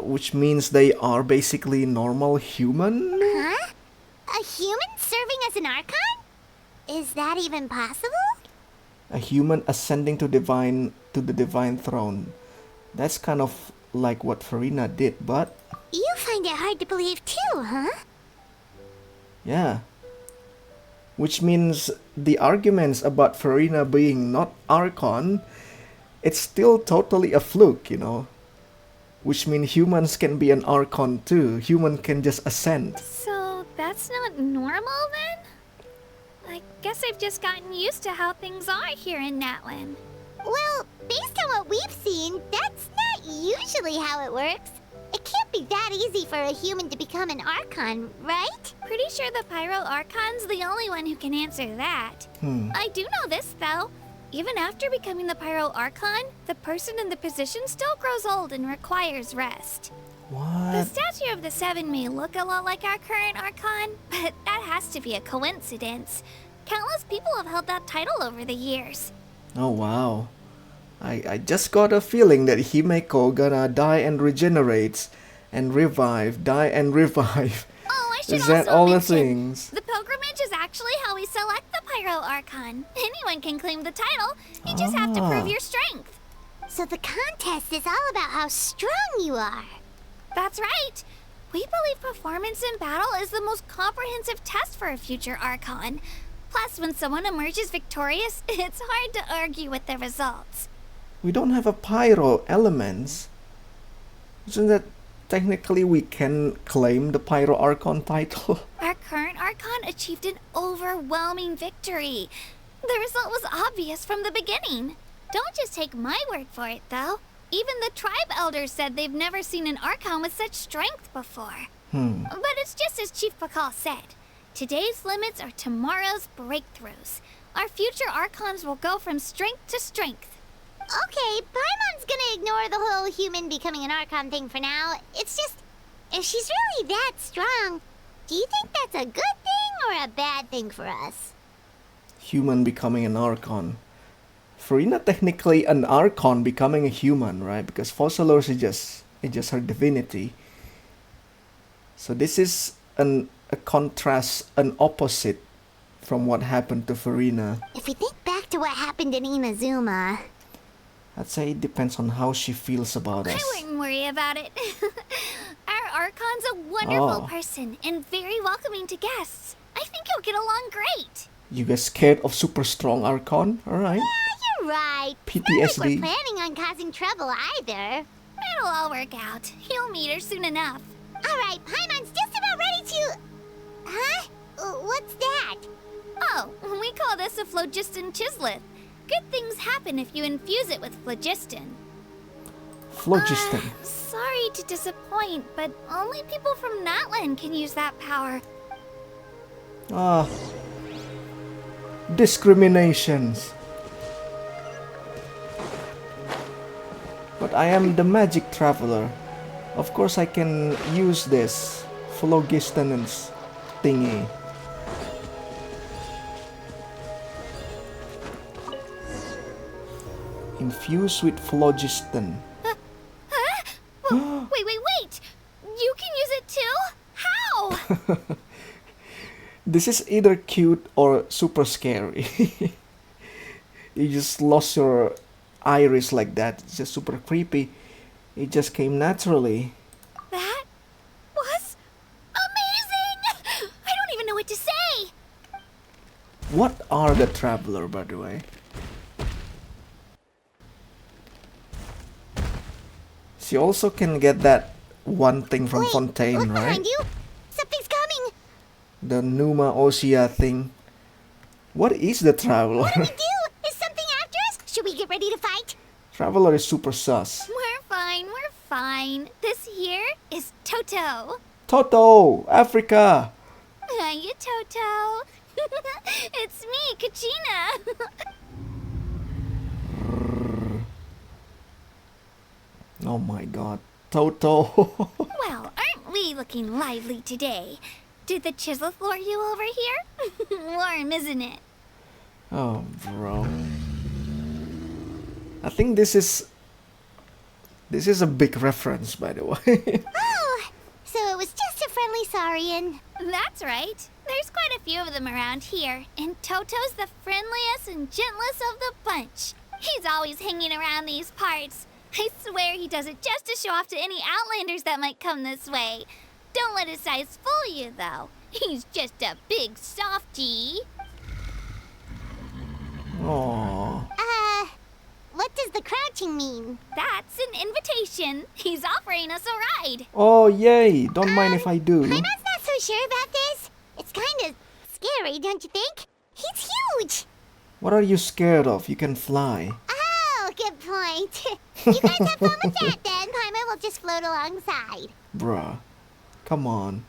Which means they are basically normal human? Huh? A human serving as an Archon? Is that even possible? A human ascending to the divine throne. That's kind of like what Farina did, but You find it hard to believe too, huh? yeah. Which means the arguments about Farina being not Archon, it's still totally a fluke, you know. Which means humans can be an Archon too. Human can just ascend. So that's not normal then? I guess I've just gotten used to how things are here in Natlan. Well, based on what we've seen, that's not usually how it works. It can't be that easy for a human to become an Archon, right? Pretty sure the Pyro Archon's the only one who can answer that. I do know this though. Even after becoming the Pyro Archon, the person in the position still grows old and requires rest. The What? statue of the Seven may look a lot like our current Archon, but that has to be a coincidence. Countless people have held that title over the years. Oh wow. I just got a feeling that Himeko gonna die and regenerates and revive, die and revive. Oh, I should Is that also all the mention, things? the pilgrimage is actually how we select the Pyro Archon. Anyone can claim the title. You just have to prove your strength. So the contest is all about how strong you are. That's right. We believe performance in battle is the most comprehensive test for a future Archon. Plus, when someone emerges victorious, it's hard to argue with the results. We don't have a pyro elements. Isn't that technically we can claim the Pyro Archon title? Our current Archon achieved an overwhelming victory. The result was obvious from the beginning. Don't just take my word for it, though. Even the tribe elders said they've never seen an Archon with such strength before. But it's just as Chief Pakal said. Today's limits are tomorrow's breakthroughs. Our future Archons will go from strength to strength. Okay, Paimon's gonna ignore the whole human becoming an Archon thing for now. It's just, if she's really that strong, do you think that's a good thing or a bad thing for us? Human becoming an Archon. Farina technically an Archon becoming a human, right? Because Fossilors is just her divinity. So this is a contrast, an opposite from what happened to Farina. If we think back to what happened in Inazuma, I'd say it depends on how she feels about us. I wouldn't worry about it. Our Archon's a wonderful Oh. person and very welcoming to guests. I think he'll get along great. You guys scared of super strong Archon? Alright. you're right. It's not like PTSD. we're planning on causing trouble either. It'll all work out. You'll meet her soon enough. Alright, Paimon's just about ready to... Huh? What's that? Oh, we call this a phlogiston chisleth. Good things happen if you infuse it with phlogiston. Phlogiston. Sorry to disappoint, but only people from Natlan can use that power. Discriminations. But I am the magic traveler. Of course I can use this phlogiston thingy. Infuse with phlogiston. Wait! You can use it too? How? This is either cute or super scary. You just lost your iris like that. It's just super creepy. It just came naturally. That was amazing! I don't even know what to say! What are the traveler, by the way? She also can get that one thing from Wait, Fontaine, look right? behind you! Something's coming! The Numa Osea thing. What is the traveler? What do we do? Is something after us? Should we get ready to fight? Traveler is super sus. We're fine. This here is Toto. Toto! Africa! Hiya, Toto. It's me, Kachina. Oh my god. Toto! Well, aren't we looking lively today? Did the Chisleth lure you over here? Warm, isn't it? Oh, bro. I think this is a big reference, by the way. Oh, so it was just a friendly Saurian. That's right. There's quite a few of them around here, and Toto's the friendliest and gentlest of the bunch. He's always hanging around these parts. I swear he does it just to show off to any Outlanders that might come this way. Don't let his size fool you, though. He's just a big softie. Aww. What does the crouching mean? That's an invitation. He's offering us a ride. Oh, yay. Don't mind if I do. Paimon's not so sure about this. It's kind of scary, don't you think? He's huge. What are you scared of? You can fly. Oh, good point. You guys have fun with that then. Paimon will just float alongside. Bruh. Come on.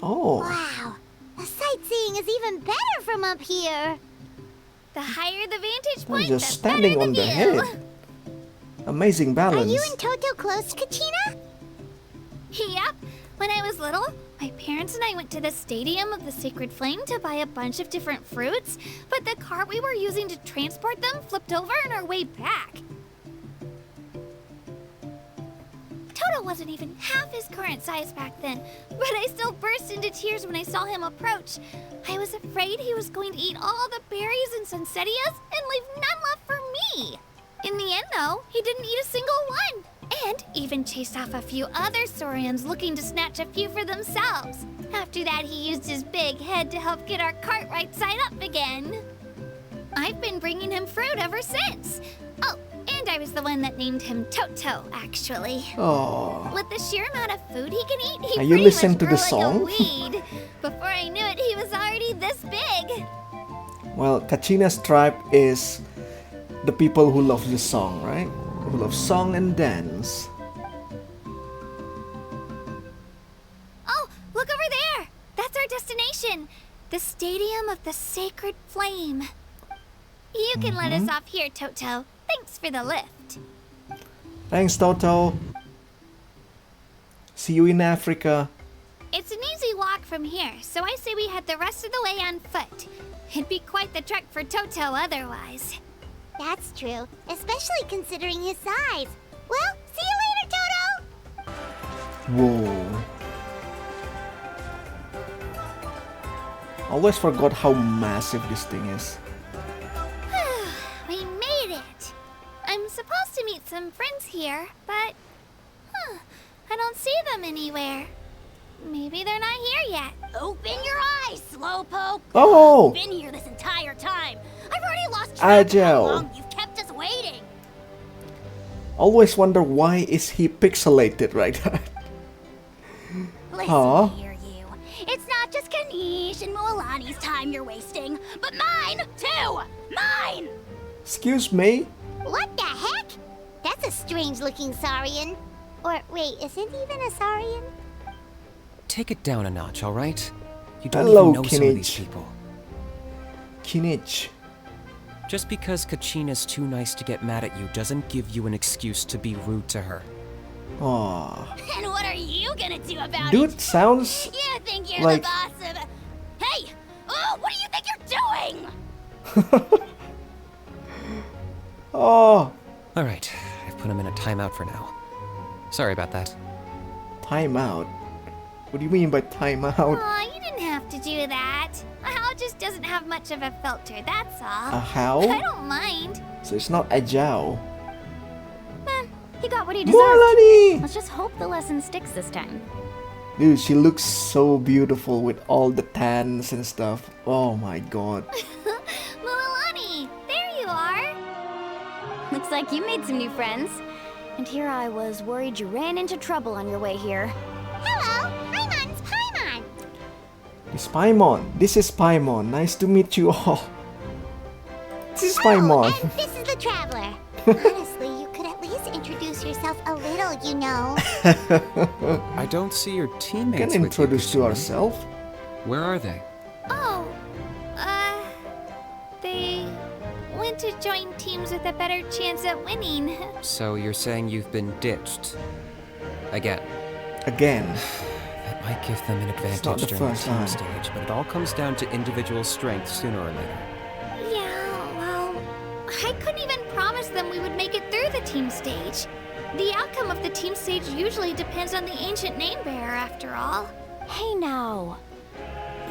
Oh. Wow. The sightseeing is even better from up here. The higher the vantage I'm point, just the standing better on the view. head. Amazing Are balance. you and Toto close to Kachina? Yep. When I was little, my parents and I went to the Stadium of the Sacred Flame to buy a bunch of different fruits, but the cart we were using to transport them flipped over on our way back. Toto wasn't even half his current size back then, but I still burst into tears when I saw him approach. I was afraid he was going to eat all the berries and sunsettias and leave none left for me. In the end, though, he didn't eat a single one, and even chased off a few other Saurians looking to snatch a few for themselves. After that, he used his big head to help get our cart right side up again. I've been bringing him fruit ever since. Oh, and I was the one that named him Toto, actually. Oh. With the sheer amount of food he can eat, he Are you pretty listening much to grew the like song? a weed. Before I knew it, he was already this big. Well, Kachina's tribe is the people who love the song, right? Who love song and dance. Oh, look over there! That's our destination! The Stadium of the Sacred Flame. You can let us off here, Toto. Thanks for the lift. Thanks, Toto. See you in Africa. It's an easy walk from here, so I say we head the rest of the way on foot. It'd be quite the trek for Toto otherwise. That's true, especially considering his size. Well, see you later, Toto! Whoa. Always forgot how massive this thing is. We made it! I'm supposed to meet some friends here, but... I don't see them anywhere. Maybe they're not here yet. Open your eyes, Slowpoke! Oh! I've been here this entire time. I've already lost track of how Agile. long you've kept us waiting. Always wonder why is he pixelated like that. Listen Aw. here, you. It's not just Kanish and Moalani's time you're wasting, but mine, too! Mine! Excuse me? What the heck? That's a strange-looking Saurian. Or, wait, is it even a Saurian? Take it down a notch, all right? You don't Hello, even know some of these Kinich. people. Kinich. Just because Kachina's too nice to get mad at you doesn't give you an excuse to be rude to her. Aww. And what are you gonna do about Dude it? sounds You think you're like- the boss of... Hey! Oh, what do you think you're doing? Oh, All right, I've put him in a timeout for now. Sorry about that. timeout. What do you mean by timeout? Aw, you didn't have to do that. Hal just doesn't have much of a filter, that's all. A how? I don't mind. So it's not agile. He got what he deserved. Morlani! Let's just hope the lesson sticks this time. Dude, she looks so beautiful with all the tans and stuff. Oh my god. Mualani, there you are. Looks like you made some new friends. And here I was worried you ran into trouble on your way here. Hello, Paimon's Paimon. It's Paimon. This is Paimon. Nice to meet you all. This is Paimon. And this is the Traveler. Honestly, you could at least introduce yourself a little, you know. I don't see your teammates Can with you, introduce to Kachina. ourselves. Where are they? Oh, they went to join teams with a better chance at winning. So you're saying you've been ditched? Again. Again. That might give them an not advantage the during the first team time. stage, but it all comes down to individual strength sooner or later. Yeah, well, I couldn't even promise them we would make it through the team stage. The outcome of the team stage usually depends on the ancient name bearer, after all. Hey now.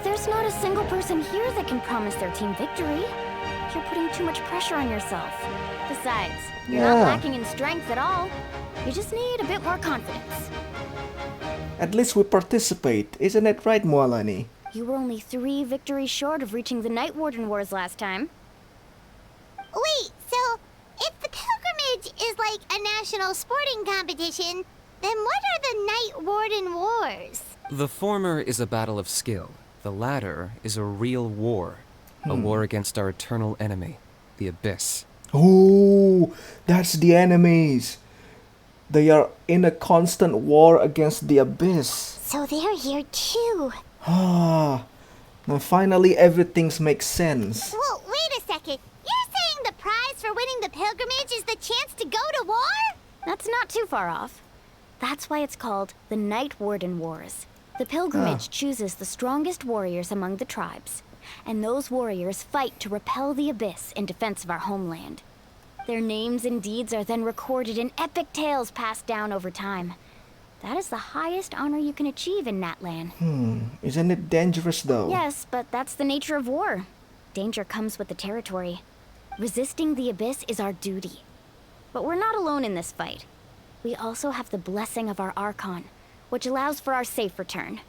There's not a single person here that can promise their team victory. You're putting too much pressure on yourself. Besides, you're not lacking in strength at all. You just need a bit more confidence. At least we participate, isn't it right, Moalani? You were only 3 victories short of reaching the Night Warden Wars last time. Wait, so if the pilgrimage is like a national sporting competition, then what are the Night Warden Wars? The former is a battle of skill. The latter is a real war. A war against our eternal enemy, the Abyss. Oh, that's the enemies. They are in a constant war against the Abyss. So they're here too. Ah, now finally everything makes sense. Well, wait a second. You're saying the prize for winning the pilgrimage is the chance to go to war? That's not too far off. That's why it's called the Night Warden Wars. The pilgrimage chooses the strongest warriors among the tribes, and those warriors fight to repel the Abyss in defense of our homeland. Their names and deeds are then recorded in epic tales passed down over time. That is the highest honor you can achieve in Natlan. Isn't it dangerous though? Yes, but that's the nature of war. Danger comes with the territory. Resisting the Abyss is our duty. But we're not alone in this fight. We also have the blessing of our Archon, which allows for our safe return.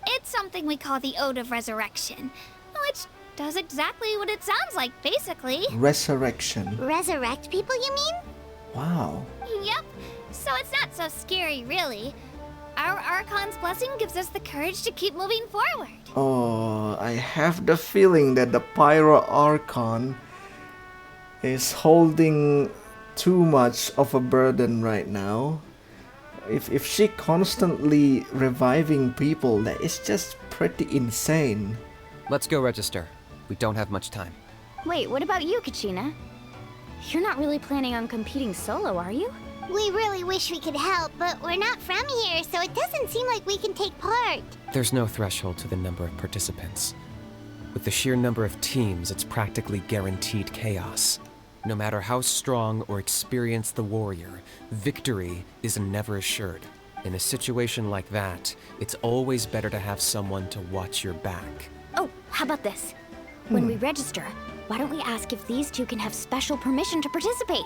It's something we call the Ode of Resurrection, which does exactly what it sounds like, basically. Resurrection. Resurrect people, you mean? Wow. Yep, so it's not so scary, really. Our Archon's blessing gives us the courage to keep moving forward. Oh, I have the feeling that the Pyro Archon is holding too much of a burden right now. If she constantly reviving people, that is just pretty insane. Let's go register. We don't have much time. Wait, what about you, Kachina? You're not really planning on competing solo, are you? We really wish we could help, but we're not from here, so it doesn't seem like we can take part. There's no threshold to the number of participants. With the sheer number of teams, it's practically guaranteed chaos. No matter how strong or experienced the warrior, victory is never assured. In a situation like that, it's always better to have someone to watch your back. Oh, how about this? When we register, why don't we ask if these two can have special permission to participate?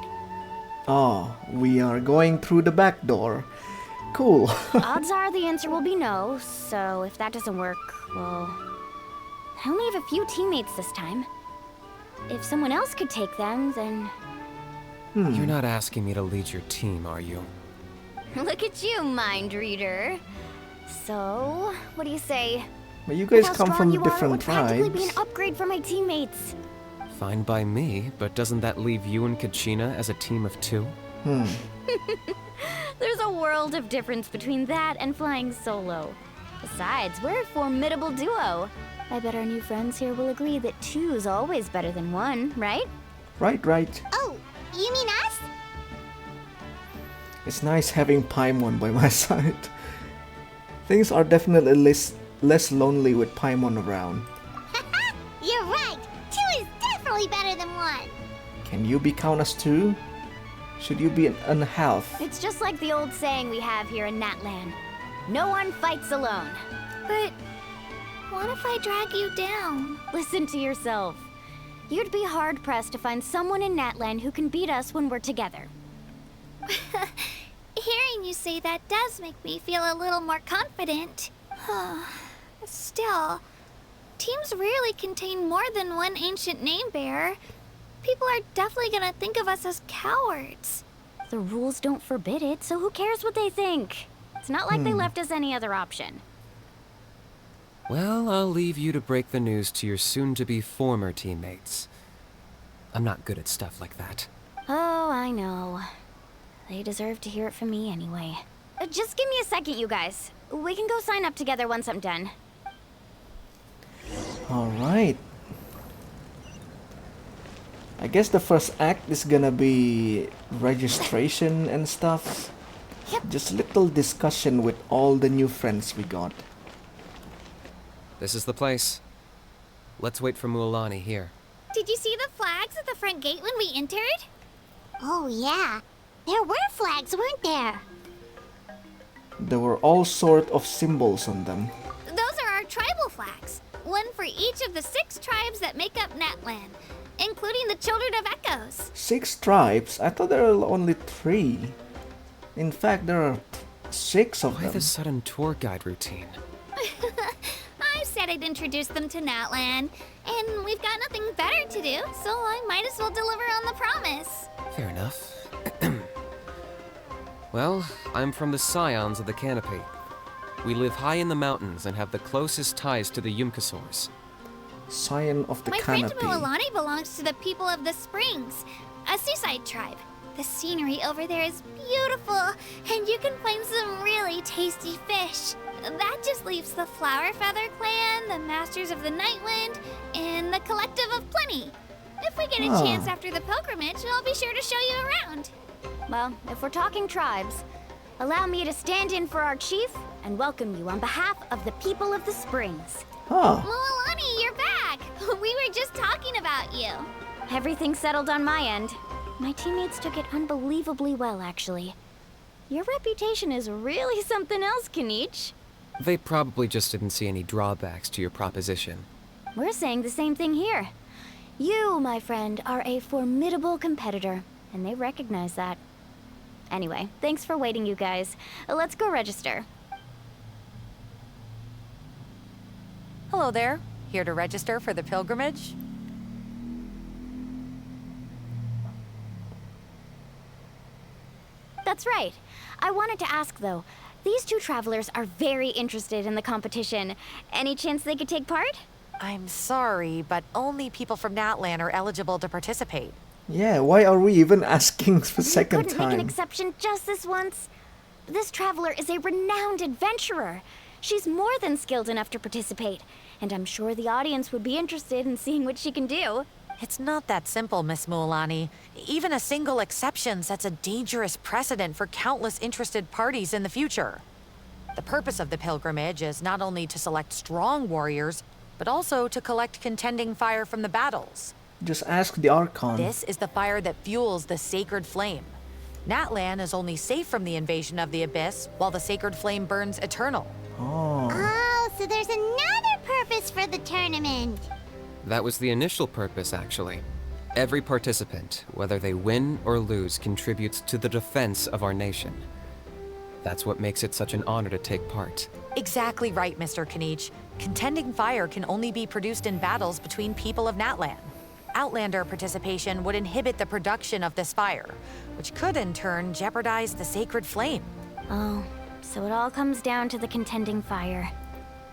Oh, we are going through the back door. Cool. Odds are the answer will be no, so if that doesn't work, well... I only have a few teammates this time. If someone else could take them, then... You're not asking me to lead your team, are you? Look at you, mind reader. So, what do you say? But you guys How come strong from you are, it different would practically be an tribes. upgrade for my teammates. Fine by me, but doesn't that leave you and Kachina as a team of 2? There's a world of difference between that and flying solo. Besides, we're a formidable duo. I bet our new friends here will agree that 2's always better than 1, right? Right. Oh, you mean us? It's nice having Paimon by my side. Things are definitely less lonely with Paimon around. You're right. 2 is definitely better than 1. Can you be count as 2? Should you be an half? It's just like the old saying we have here in Natlan. No one fights alone. But what if I drag you down? Listen to yourself. You'd be hard-pressed to find someone in Natlan who can beat us when we're together. Hearing you say that does make me feel a little more confident. Still, teams rarely contain more than one ancient name bearer. People are definitely gonna think of us as cowards. The rules don't forbid it, so who cares what they think? It's not like they left us any other option. Well, I'll leave you to break the news to your soon-to-be former teammates. I'm not good at stuff like that. Oh, I know. They deserve to hear it from me anyway. Just give me a second, you guys. We can go sign up together once I'm done. Alright. I guess the first act is gonna be registration and stuff. Yep. Just little discussion with all the new friends we got. This is the place. Let's wait for Mualani here. Did you see the flags at the front gate when we entered? Oh, yeah. There were flags, weren't there? There were all sort of symbols on them. Those are our tribal flags. One for each of the 6 tribes that make up Natlan. including the Children of Echoes. 6 tribes? I thought there were only 3. In fact, there are 6 of Why them. the sudden tour guide routine? I said I'd introduce them to Natlan, and we've got nothing better to do, so I might as well deliver on the promise. Fair enough. Well, I'm from the Scions of the Canopy. We live high in the mountains and have the closest ties to the Yumkasaurs. Scion of the My friend Canopy. Mualani belongs to the people of the Springs, a seaside tribe. The scenery over there is beautiful, and you can find some really tasty fish. That just leaves the Flower Feather Clan, the Masters of the Nightwind, and the Collective of Plenty. If we get a chance after the pilgrimage, I'll be sure to show you around. Well, if we're talking tribes, allow me to stand in for our chief and welcome you on behalf of the people of the Springs. Huh. Mualani, you're back! We were just talking about you. Everything's settled on my end. My teammates took it unbelievably well, actually. Your reputation is really something else, Kanich. They probably just didn't see any drawbacks to your proposition. We're saying the same thing here. You, my friend, are a formidable competitor, and they recognize that. Anyway, thanks for waiting, you guys. Let's go register. Hello there. Here to register for the pilgrimage? That's right. I wanted to ask, though. These 2 travelers are very interested in the competition. Any chance they could take part? I'm sorry, but only people from Natlan are eligible to participate. Yeah, why are we even asking for second Couldn't make an time? exception just this once. This traveler is a renowned adventurer. She's more than skilled enough to participate, and I'm sure the audience would be interested in seeing what she can do. It's not that simple, Miss Mualani. Even a single exception sets a dangerous precedent for countless interested parties in the future. The purpose of the pilgrimage is not only to select strong warriors, but also to collect contending fire from the battles. Just ask the Archon. This is the fire that fuels the sacred flame. Natlan is only safe from the invasion of the Abyss, while the sacred flame burns eternal. Oh. Oh, so there's another purpose for the tournament. That was the initial purpose, actually. Every participant, whether they win or lose, contributes to the defense of our nation. That's what makes it such an honor to take part. Exactly right, Mr. Kanich. Contending fire can only be produced in battles between people of Natlan. Outlander participation would inhibit the production of this fire, which could in turn jeopardize the sacred flame. Oh, so it all comes down to the contending fire.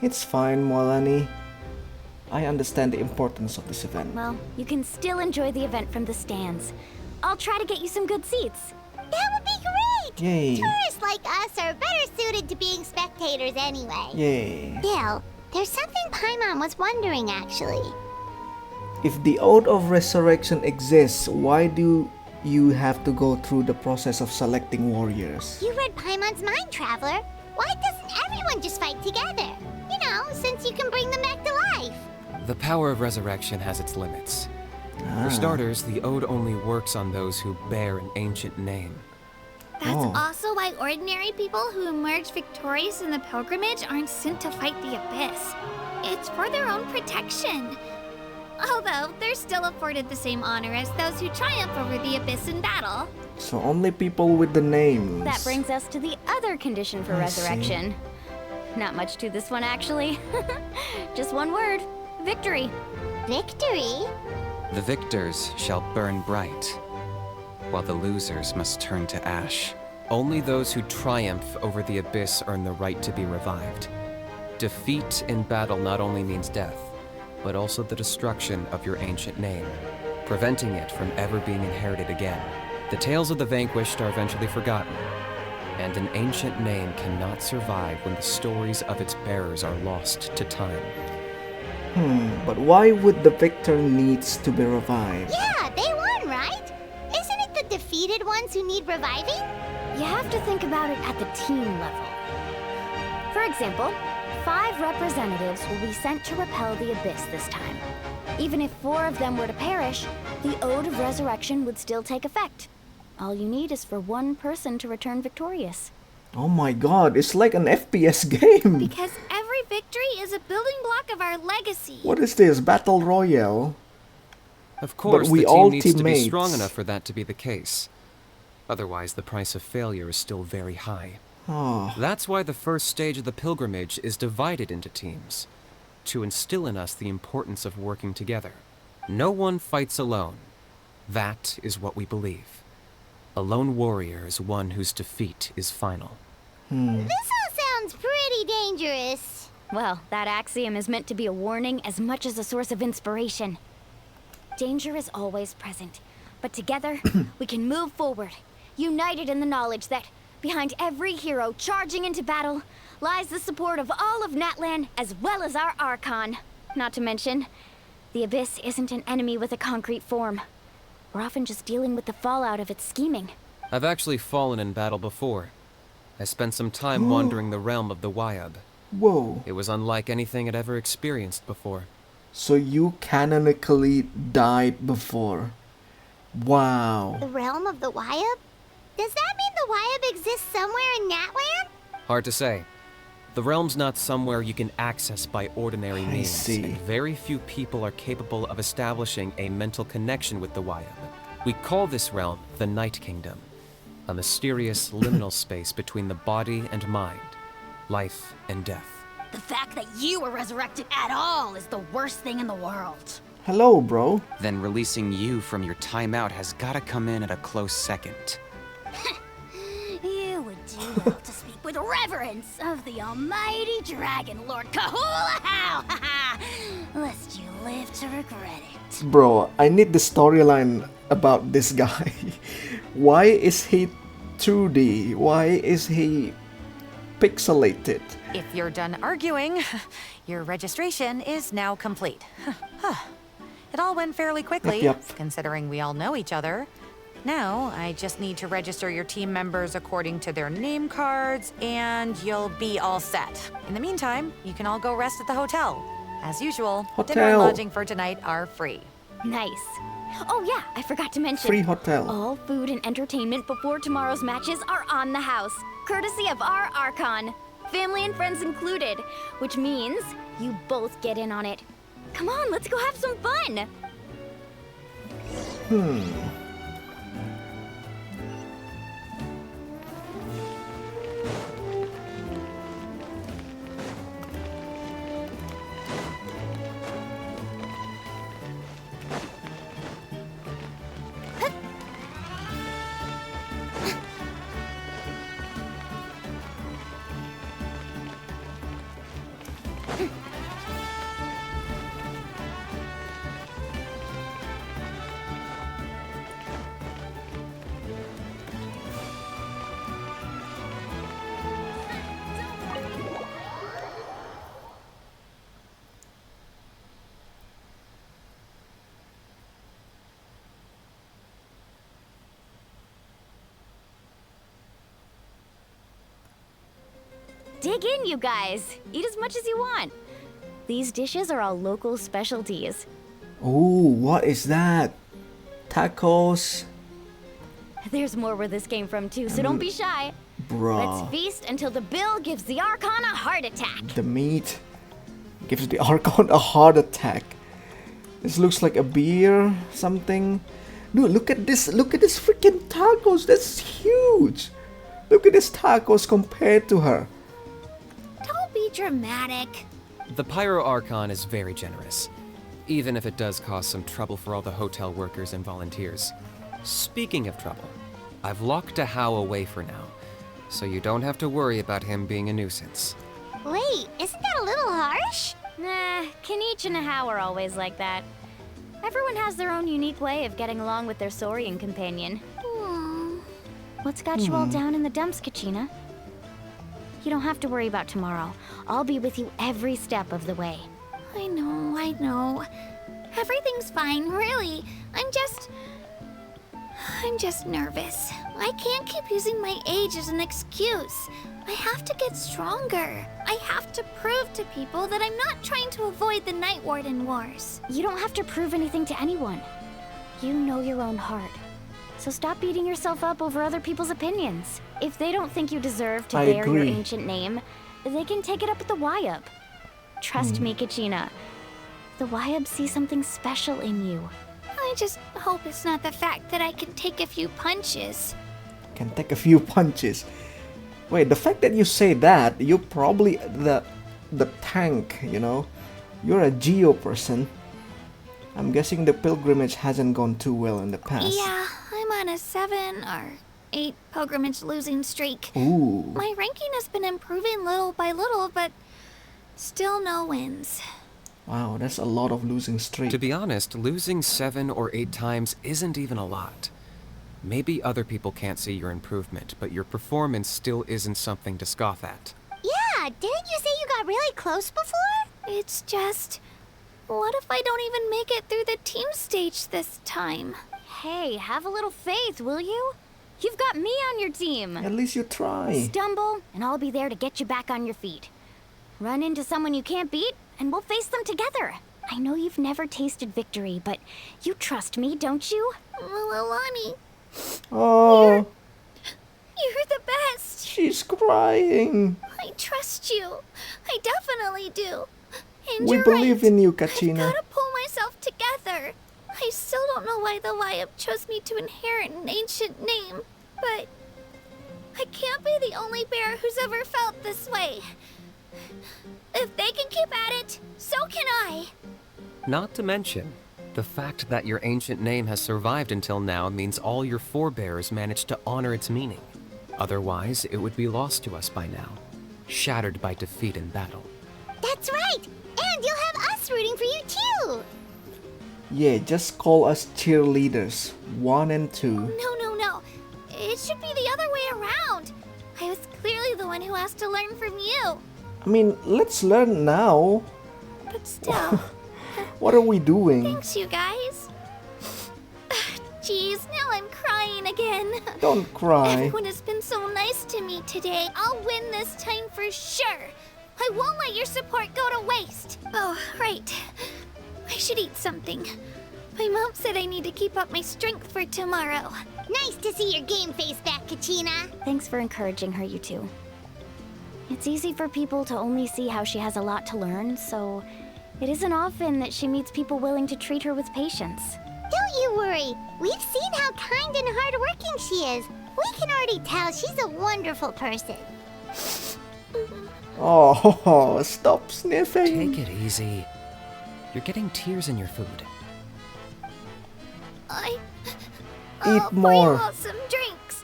It's fine, Mualani. I understand the importance of this event. Well, you can still enjoy the event from the stands. I'll try to get you some good seats. That would be great! Yay. Tourists like us are better suited to being spectators anyway. Yay. Bill, there's something Paimon was wondering, actually. If the Oath of Resurrection exists, why do you have to go through the process of selecting warriors? You read Paimon's mind, Traveler. Why doesn't everyone just fight together? You know, since you can bring them back to life. The power of resurrection has its limits. For starters, the Ode only works on those who bear an ancient name. That's also why ordinary people who emerge victorious in the pilgrimage aren't sent to fight the Abyss. It's for their own protection. Although, they're still afforded the same honor as those who triumph over the Abyss in battle. So only people with the names. That brings us to the other condition for I see. resurrection. Not much to this one, actually. Just one word. Victory. Victory? The victors shall burn bright, while the losers must turn to ash. Only those who triumph over the Abyss earn the right to be revived. Defeat in battle not only means death, but also the destruction of your ancient name, preventing it from ever being inherited again. The tales of the vanquished are eventually forgotten, and an ancient name cannot survive when the stories of its bearers are lost to time. But why would the victor needs to be revived? Yeah, they won, right? Isn't it the defeated ones who need reviving? You have to think about it at the team level. For example, 5 representatives will be sent to repel the Abyss this time. Even if 4 of them were to perish, the Ode of Resurrection would still take effect. All you need is for 1 person to return victorious. Oh my god, it's like an FPS game. Because every victory is a building block of our legacy. What is this, Battle Royale? Of course, we the all team needs to be teammates. strong enough for that to be the case. Otherwise, the price of failure is still very high. Oh, That's why the first stage of the pilgrimage is divided into teams, to instill in us the importance of working together. No one fights alone. That is what we believe. A lone warrior is one whose defeat is final. This all sounds pretty dangerous. Well, that axiom is meant to be a warning as much as a source of inspiration. Danger is always present, but together we can move forward, united in the knowledge that behind every hero charging into battle lies the support of all of Natlan as well as our Archon. Not to mention, the Abyss isn't an enemy with a concrete form. We're often just dealing with the fallout of its scheming. I've actually fallen in battle before. I spent some time wandering the realm of the Wyab. whoa. It was unlike anything I'd ever experienced before. So you canonically died before. Wow. The realm of the Wyab? Does that mean the Wyab exists somewhere in Natlan? Hard to say. The realm's not somewhere you can access by ordinary I means, see. and very few people are capable of establishing a mental connection with the Wyab. We call this realm the Night Kingdom, a mysterious liminal space between the body and mind, life and death. The fact that you were resurrected at all is the worst thing in the world. Hello, bro. Then releasing you from your timeout has gotta come in at a close second. You would do well to speak with reverence of the almighty Dragon Lord Kahula-How! Lest you live to regret it. Bro, I need the storyline about this guy. Why is he 2D? Why is he pixelated? If you're done arguing, your registration is now complete. It all went fairly quickly, Yep. considering we all know each other. Now, I just need to register your team members according to their name cards, and you'll be all set. In the meantime, you can all go rest at the hotel. As usual, dinner and Hotel. lodging for tonight are free. Nice. Oh yeah, I forgot to mention. Free hotel. All food and entertainment before tomorrow's matches are on the house, courtesy of our Archon. Family and friends included, which means you both get in on it. Come on, let's go have some fun! Dig in, you guys. Eat as much as you want. These dishes are all local specialties. Oh, what is that? Tacos? There's more where this came from too, so don't be shy. Bruh. Let's feast until the bill gives the Archon a heart attack. The meat gives the Archon a heart attack. This looks like a beer, something. Dude, look at this. Look at this freaking tacos. That's huge. Look at this tacos compared to her. Don't be dramatic. The Pyro Archon is very generous, even if it does cause some trouble for all the hotel workers and volunteers. Speaking of trouble, I've locked a How away for now, so you don't have to worry about him being a nuisance. Wait, isn't that a little harsh? Nah, Kenichi and How are always like that. Everyone has their own unique way of getting along with their Saurian companion. What's got you all down in the dumps, Kachina? You don't have to worry about tomorrow. I'll be with you every step of the way. I know. Everything's fine, really. I'm just nervous. I can't keep using my age as an excuse. I have to get stronger. I have to prove to people that I'm not trying to avoid the Night Warden Wars. You don't have to prove anything to anyone. You know your own heart. So stop beating yourself up over other people's opinions. If they don't think you deserve to I bear your agree. ancient name, they can take it up with the Wyab. Trust me, Kachina. The Wyab see something special in you. I just hope it's not the fact that I can take a few punches. Can take a few punches. Wait, the fact that you say that, you're probably the tank, you know? You're a Geo person. I'm guessing the pilgrimage hasn't gone too well in the past. Yeah, I'm on a 7 or 8 pilgrimage losing streak. Ooh. My ranking has been improving little by little, but still no wins. Wow, that's a lot of losing streak. To be honest, losing 7 or 8 times isn't even a lot. Maybe other people can't see your improvement, but your performance still isn't something to scoff at. Yeah, didn't you say you got really close before? It's just... what if I don't even make it through the team stage this time? Hey, have a little faith, will you? You've got me on your team. At least you try. Stumble, and I'll be there to get you back on your feet. Run into someone you can't beat, and we'll face them together. I know you've never tasted victory, but you trust me, don't you? Alani, Oh, you're the best. she's crying. I trust you. I definitely do. And We you're believe right. in you, I've Kachina. gotta pull myself together. I still don't know why the Wayab chose me to inherit an ancient name, but I can't be the only bear who's ever felt this way. If they can keep at it, so can I. Not to mention, the fact that your ancient name has survived until now means all your forebears managed to honor its meaning. Otherwise, it would be lost to us by now, shattered by defeat in battle. That's right! And you'll have us rooting for you too! Yeah, just call us cheerleaders. 1 and 2. No. It should be the other way around. I was clearly the one who asked to learn from you. I mean, let's learn now. But still, What are we doing? thanks you guys. Jeez, now I'm crying again. Don't cry. Everyone has been so nice to me today. I'll win this time for sure. I won't let your support go to waste. Oh, right. I should eat something. My mom said I need to keep up my strength for tomorrow. Nice to see your game face back, Kachina. Thanks for encouraging her, you two. It's easy for people to only see how she has a lot to learn, so it isn't often that she meets people willing to treat her with patience. Don't you worry. We've seen how kind and hardworking she is. We can already tell she's a wonderful person. Oh, stop sniffing. Take it easy. You're getting tears in your food. Eat more. Bring out some drinks.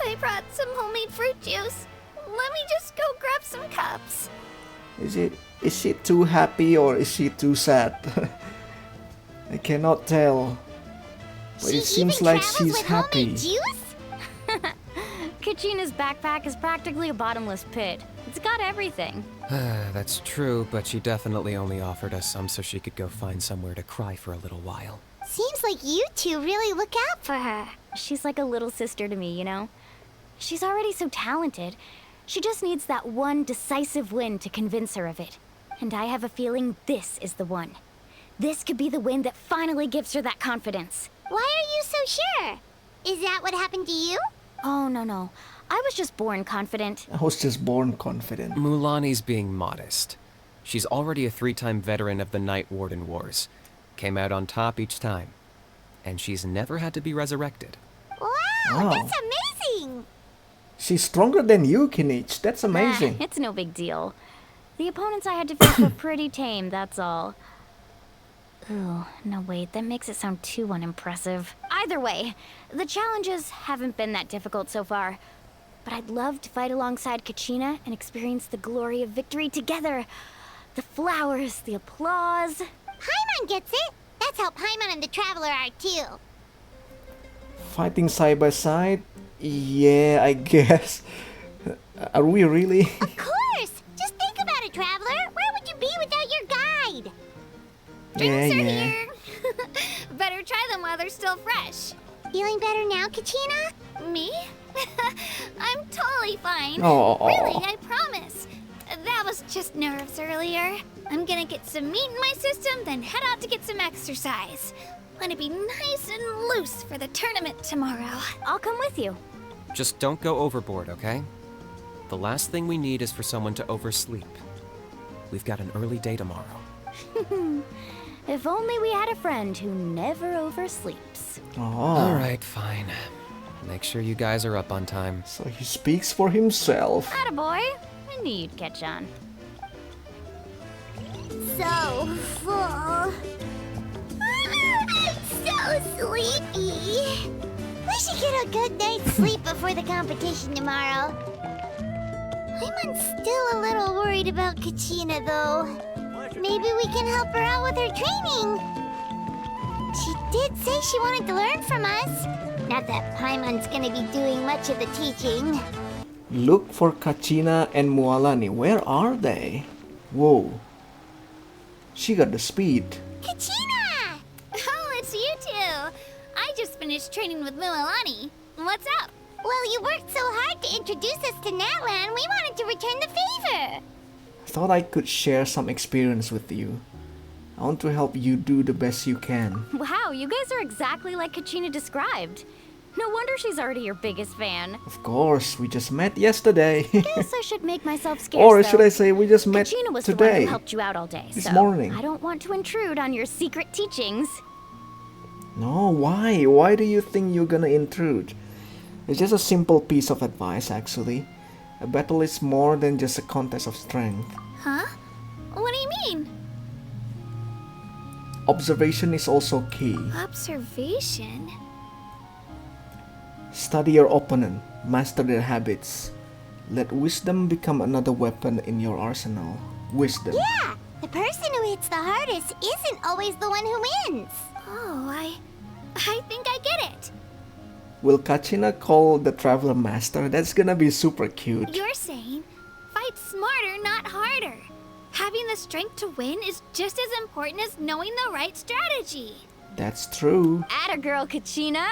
I brought some homemade fruit juice. Let me just go grab some cups. Is she too happy or is she too sad? I cannot tell. But it seems like she's happy. Juice? Kachina's backpack is practically a bottomless pit. It's got everything. That's true, but she definitely only offered us some so she could go find somewhere to cry for a little while. Seems like you two really look out for her. She's like a little sister to me, you know? She's already so talented. She just needs that one decisive win to convince her of it. And I have a feeling this is the one. This could be the win that finally gives her that confidence. Why are you so sure? Is that what happened to you? Oh, no. I was just born confident. I was just born confident. Mulani's being modest. She's already a 3-time veteran of the Night Warden Wars. Came out on top each time. And she's never had to be resurrected. Wow, that's amazing! She's stronger than you, Kinich. That's amazing. It's no big deal. The opponents I had to face were pretty tame, that's all. Ooh, no wait, that makes it sound too unimpressive. Either way, the challenges haven't been that difficult so far. But I'd love to fight alongside Kachina and experience the glory of victory together. The flowers, the applause. Paimon gets it. That's how Paimon and the Traveler are too. Fighting side by side? Yeah, I guess. Are we really? Of course! Just think about it, Traveler. Where would you be without your guide? Drinks are here. Better try them while they're still fresh. Feeling better now, Kachina? Me? I'm totally fine. Oh. Really, I promise. That was just nerves earlier. I'm gonna get some meat in my system, then head out to get some exercise. Wanna be nice and loose for the tournament tomorrow. I'll come with you. Just don't go overboard, okay? The last thing we need is for someone to oversleep. We've got an early day tomorrow. If only we had a friend who never oversleeps. Oh. Alright, fine. Make sure you guys are up on time. So he speaks for himself. Attaboy. I knew you'd catch on. So full. I'm so sleepy. We should get a good night's sleep before the competition tomorrow. I'm still a little worried about Kachina, though. Maybe we can help her out with her training. She did say she wanted to learn from us. Not that Paimon's gonna be doing much of the teaching. Look for Kachina and Mualani. Where are they? Whoa. She got the speed. Kachina! Oh, it's you two. I just finished training with Mualani. What's up? Well, you worked so hard to introduce us to Natlan, we wanted to return the favor. I thought I could share some experience with you. I want to help you do the best you can. Wow, you guys are exactly like Kachina described. No wonder she's already your biggest fan. Of course, we just met yesterday. Guess I should make myself scarce. Or though. should I say we just met Kachina was the one today? who helped you out all day. This so morning. I don't want to intrude on your secret teachings. No, why? Why do you think you're gonna intrude? It's just a simple piece of advice, actually. A battle is more than just a contest of strength. Huh? What do you mean? Observation is also key. Observation? Study your opponent, master their habits. Let wisdom become another weapon in your arsenal. Wisdom. Yeah, the person who hits the hardest isn't always the one who wins. Oh, I think I get it. Will Kachina call the Traveler Master? That's gonna be super cute. You're saying fight smarter, not harder. Having the strength to win is just as important as knowing the right strategy. That's true. Atta girl, Kachina.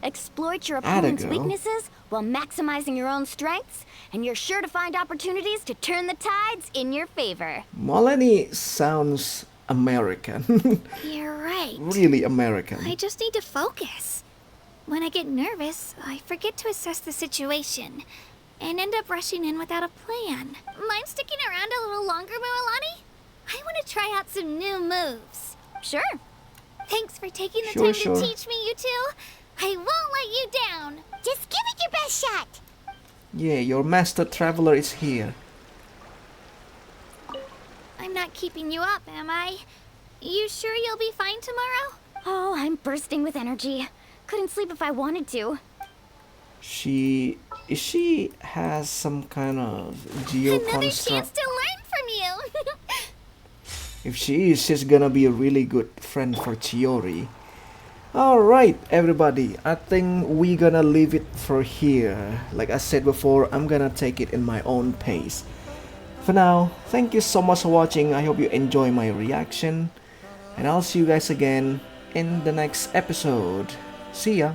Exploit your opponent's Atta girl. weaknesses while maximizing your own strengths, and you're sure to find opportunities to turn the tides in your favor. Molani sounds American. You're right. Really American. I just need to focus. When I get nervous, I forget to assess the situation and end up rushing in without a plan. Mind sticking around a little longer, Mualani? I want to try out some new moves. Sure. Thanks for taking the Sure, time sure. to teach me, you two. I won't let you down. Just give it your best shot. Yeah, your Master Traveler is here. I'm not keeping you up, am I? You sure you'll be fine tomorrow? Oh, I'm bursting with energy. Couldn't sleep if I wanted to. She has some kind of geo Another construct. chance to learn from you. If she is, she's gonna be a really good friend for Chiori. Alright, everybody, I think we're gonna leave it for here. Like I said before, I'm gonna take it in my own pace. For now, thank you so much for watching. I hope you enjoy my reaction. And I'll see you guys again in the next episode. See ya!